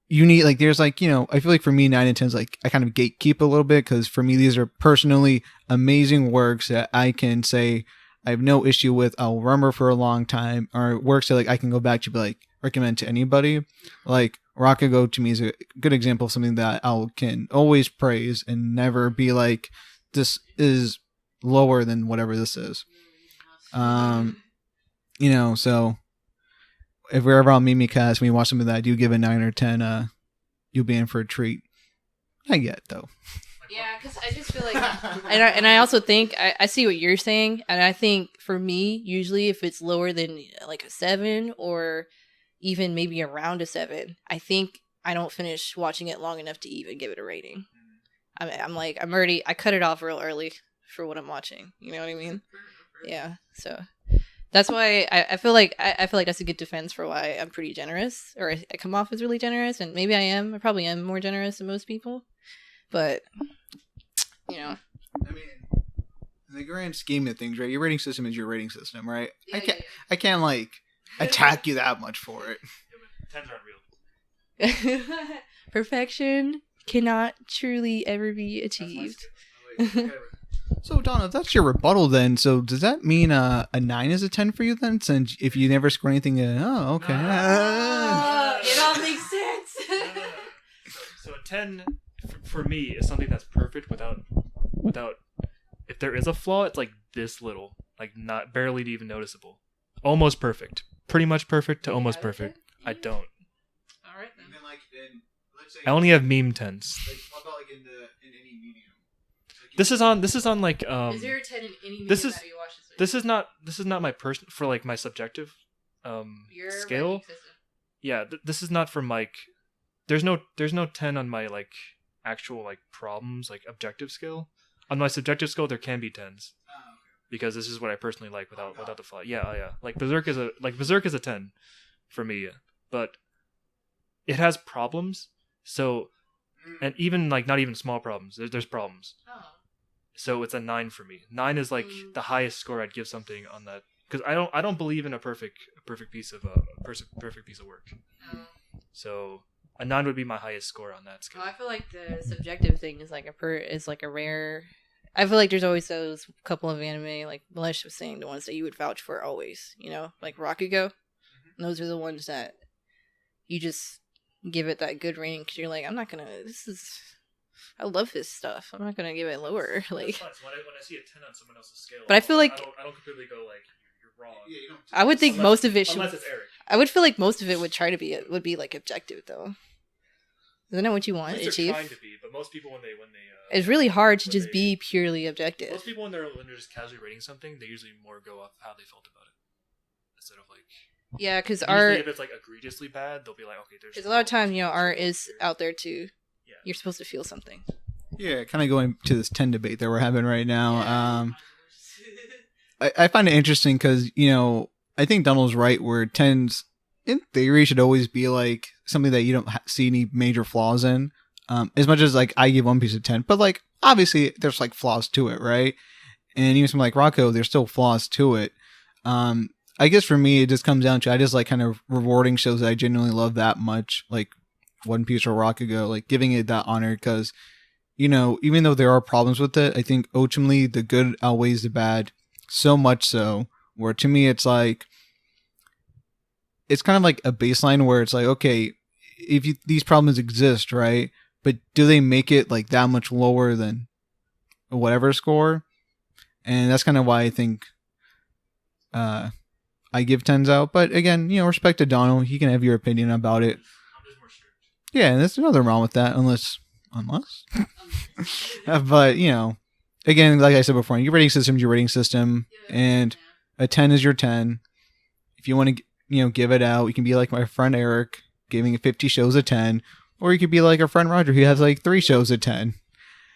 you need, like, there's like, I feel like for me, 9 and 10 is like, I kind of gatekeep a little bit, because for me, these are personally amazing works that I can say I have no issue with, I'll remember for a long time, or works that like I can go back to be like, recommend to anybody. Like, Rakugo to me is a good example of something that I can always praise and never be like, this is lower than whatever this is. So if we're ever on Mimicast and we watch something that I do give a 9 or 10, you'll be in for a treat. Not yet, though. Yeah, because I just feel like, and I also think I see what you're saying, and I think for me, usually if it's lower than like a 7 or even maybe around a 7, I think I don't finish watching it long enough to even give it a rating. I cut it off real early for what I'm watching. You know what I mean? Yeah. So that's why I feel like that's a good defense for why I'm pretty generous, or I come off as really generous, and maybe I probably am more generous than most people, but I mean, in the grand scheme of things, right? Your rating system is your rating system, right? Yeah, I can't like attack you that much for it. Yeah, but 10s aren't real. Perfection cannot truly ever be achieved. So, Donna, if that's your rebuttal then, so does that mean a 9 is a 10 for you then? Since if you never score anything, okay. It all makes sense. So a 10 for me is something that's perfect without if there is a flaw, it's like this little, like not barely even noticeable. Almost perfect. Pretty much perfect to almost perfect. I don't. All right then. Let's say, I only have meme 10s. like, what about like in any medium? This is on like Is there a 10 in any medium this is- that you watch this week? this is not my person for like my subjective Your scale. ranking system. Yeah, this is not from like there's no 10 on my like actual like problems like objective scale. On my subjective scale there can be 10s. Because this is what I personally like without the flaw. Yeah. Like Berserk is a 10 for me, but it has problems. So, and even like not even small problems. There's problems. Oh. So it's a 9 for me. 9 is like the highest score I'd give something on that, because I don't believe in a perfect piece of work. Oh. So a 9 would be my highest score on that scale. Well, I feel like the subjective thing is like a rare. I feel like there's always those couple of anime, like Malesh was saying, the ones that you would vouch for always, like Rakugo. And those are the ones that you just give it that good rating because you're like, I love this stuff. I'm not gonna give it lower. Like, That's fine. So when I see a 10 on someone else's scale, but I feel like I don't completely go like you're wrong. Yeah, you don't. I would think most of it should. Unless it's Eric. I would feel like most of it would be like objective though. Isn't that what you want, At least achieve? they're trying to be, but most people when they It's really hard to just be purely objective. most people when they're just casually rating something, they usually more go off how they felt about it instead of like. Yeah, because Usually art. if it's like egregiously bad, they'll be like, okay, there's. Because a lot of times, art is out there too. Yeah. You're supposed to feel something. Yeah, kind of going to this 10 debate that we're having right now. I find it interesting because, I think Donald's right where 10s in theory, should always be like something that you don't see any major flaws in. As much as like I give One Piece a 10, but like obviously there's like flaws to it, right? And even something like Rocco, there's still flaws to it. I guess for me, it just comes down to I just like kind of rewarding shows that I genuinely love that much, like One Piece or Rakugo, like giving it that honor because, you know, even though there are problems with it, I think ultimately the good outweighs the bad so much so where to me it's like, it's kind of like a baseline where it's like, okay, if these problems exist, right? But do they make it like that much lower than whatever score? And that's kind of why I think I give 10s out. But again, you know, respect to Donal. He can have your opinion about it. Yeah, and there's nothing wrong with that unless. But, you know, again, like I said before, your rating system is your rating system. And a 10 is your 10. If you want to, you know, give it out, you can be like my friend Eric, giving 50 shows a 10. Or you could be like our friend Roger, who has like 3 shows a 10.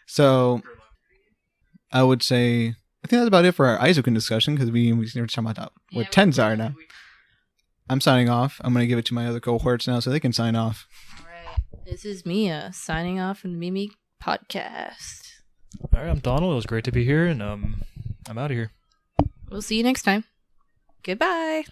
So I would say, I think that's about it for our Eizouken discussion because we never talked about what 10s are now. I'm signing off. I'm going to give it to my other cohorts now so they can sign off. All right. This is Mia signing off from the Mimi podcast. All right, I'm Donal. It was great to be here, and I'm out of here. We'll see you next time. Goodbye.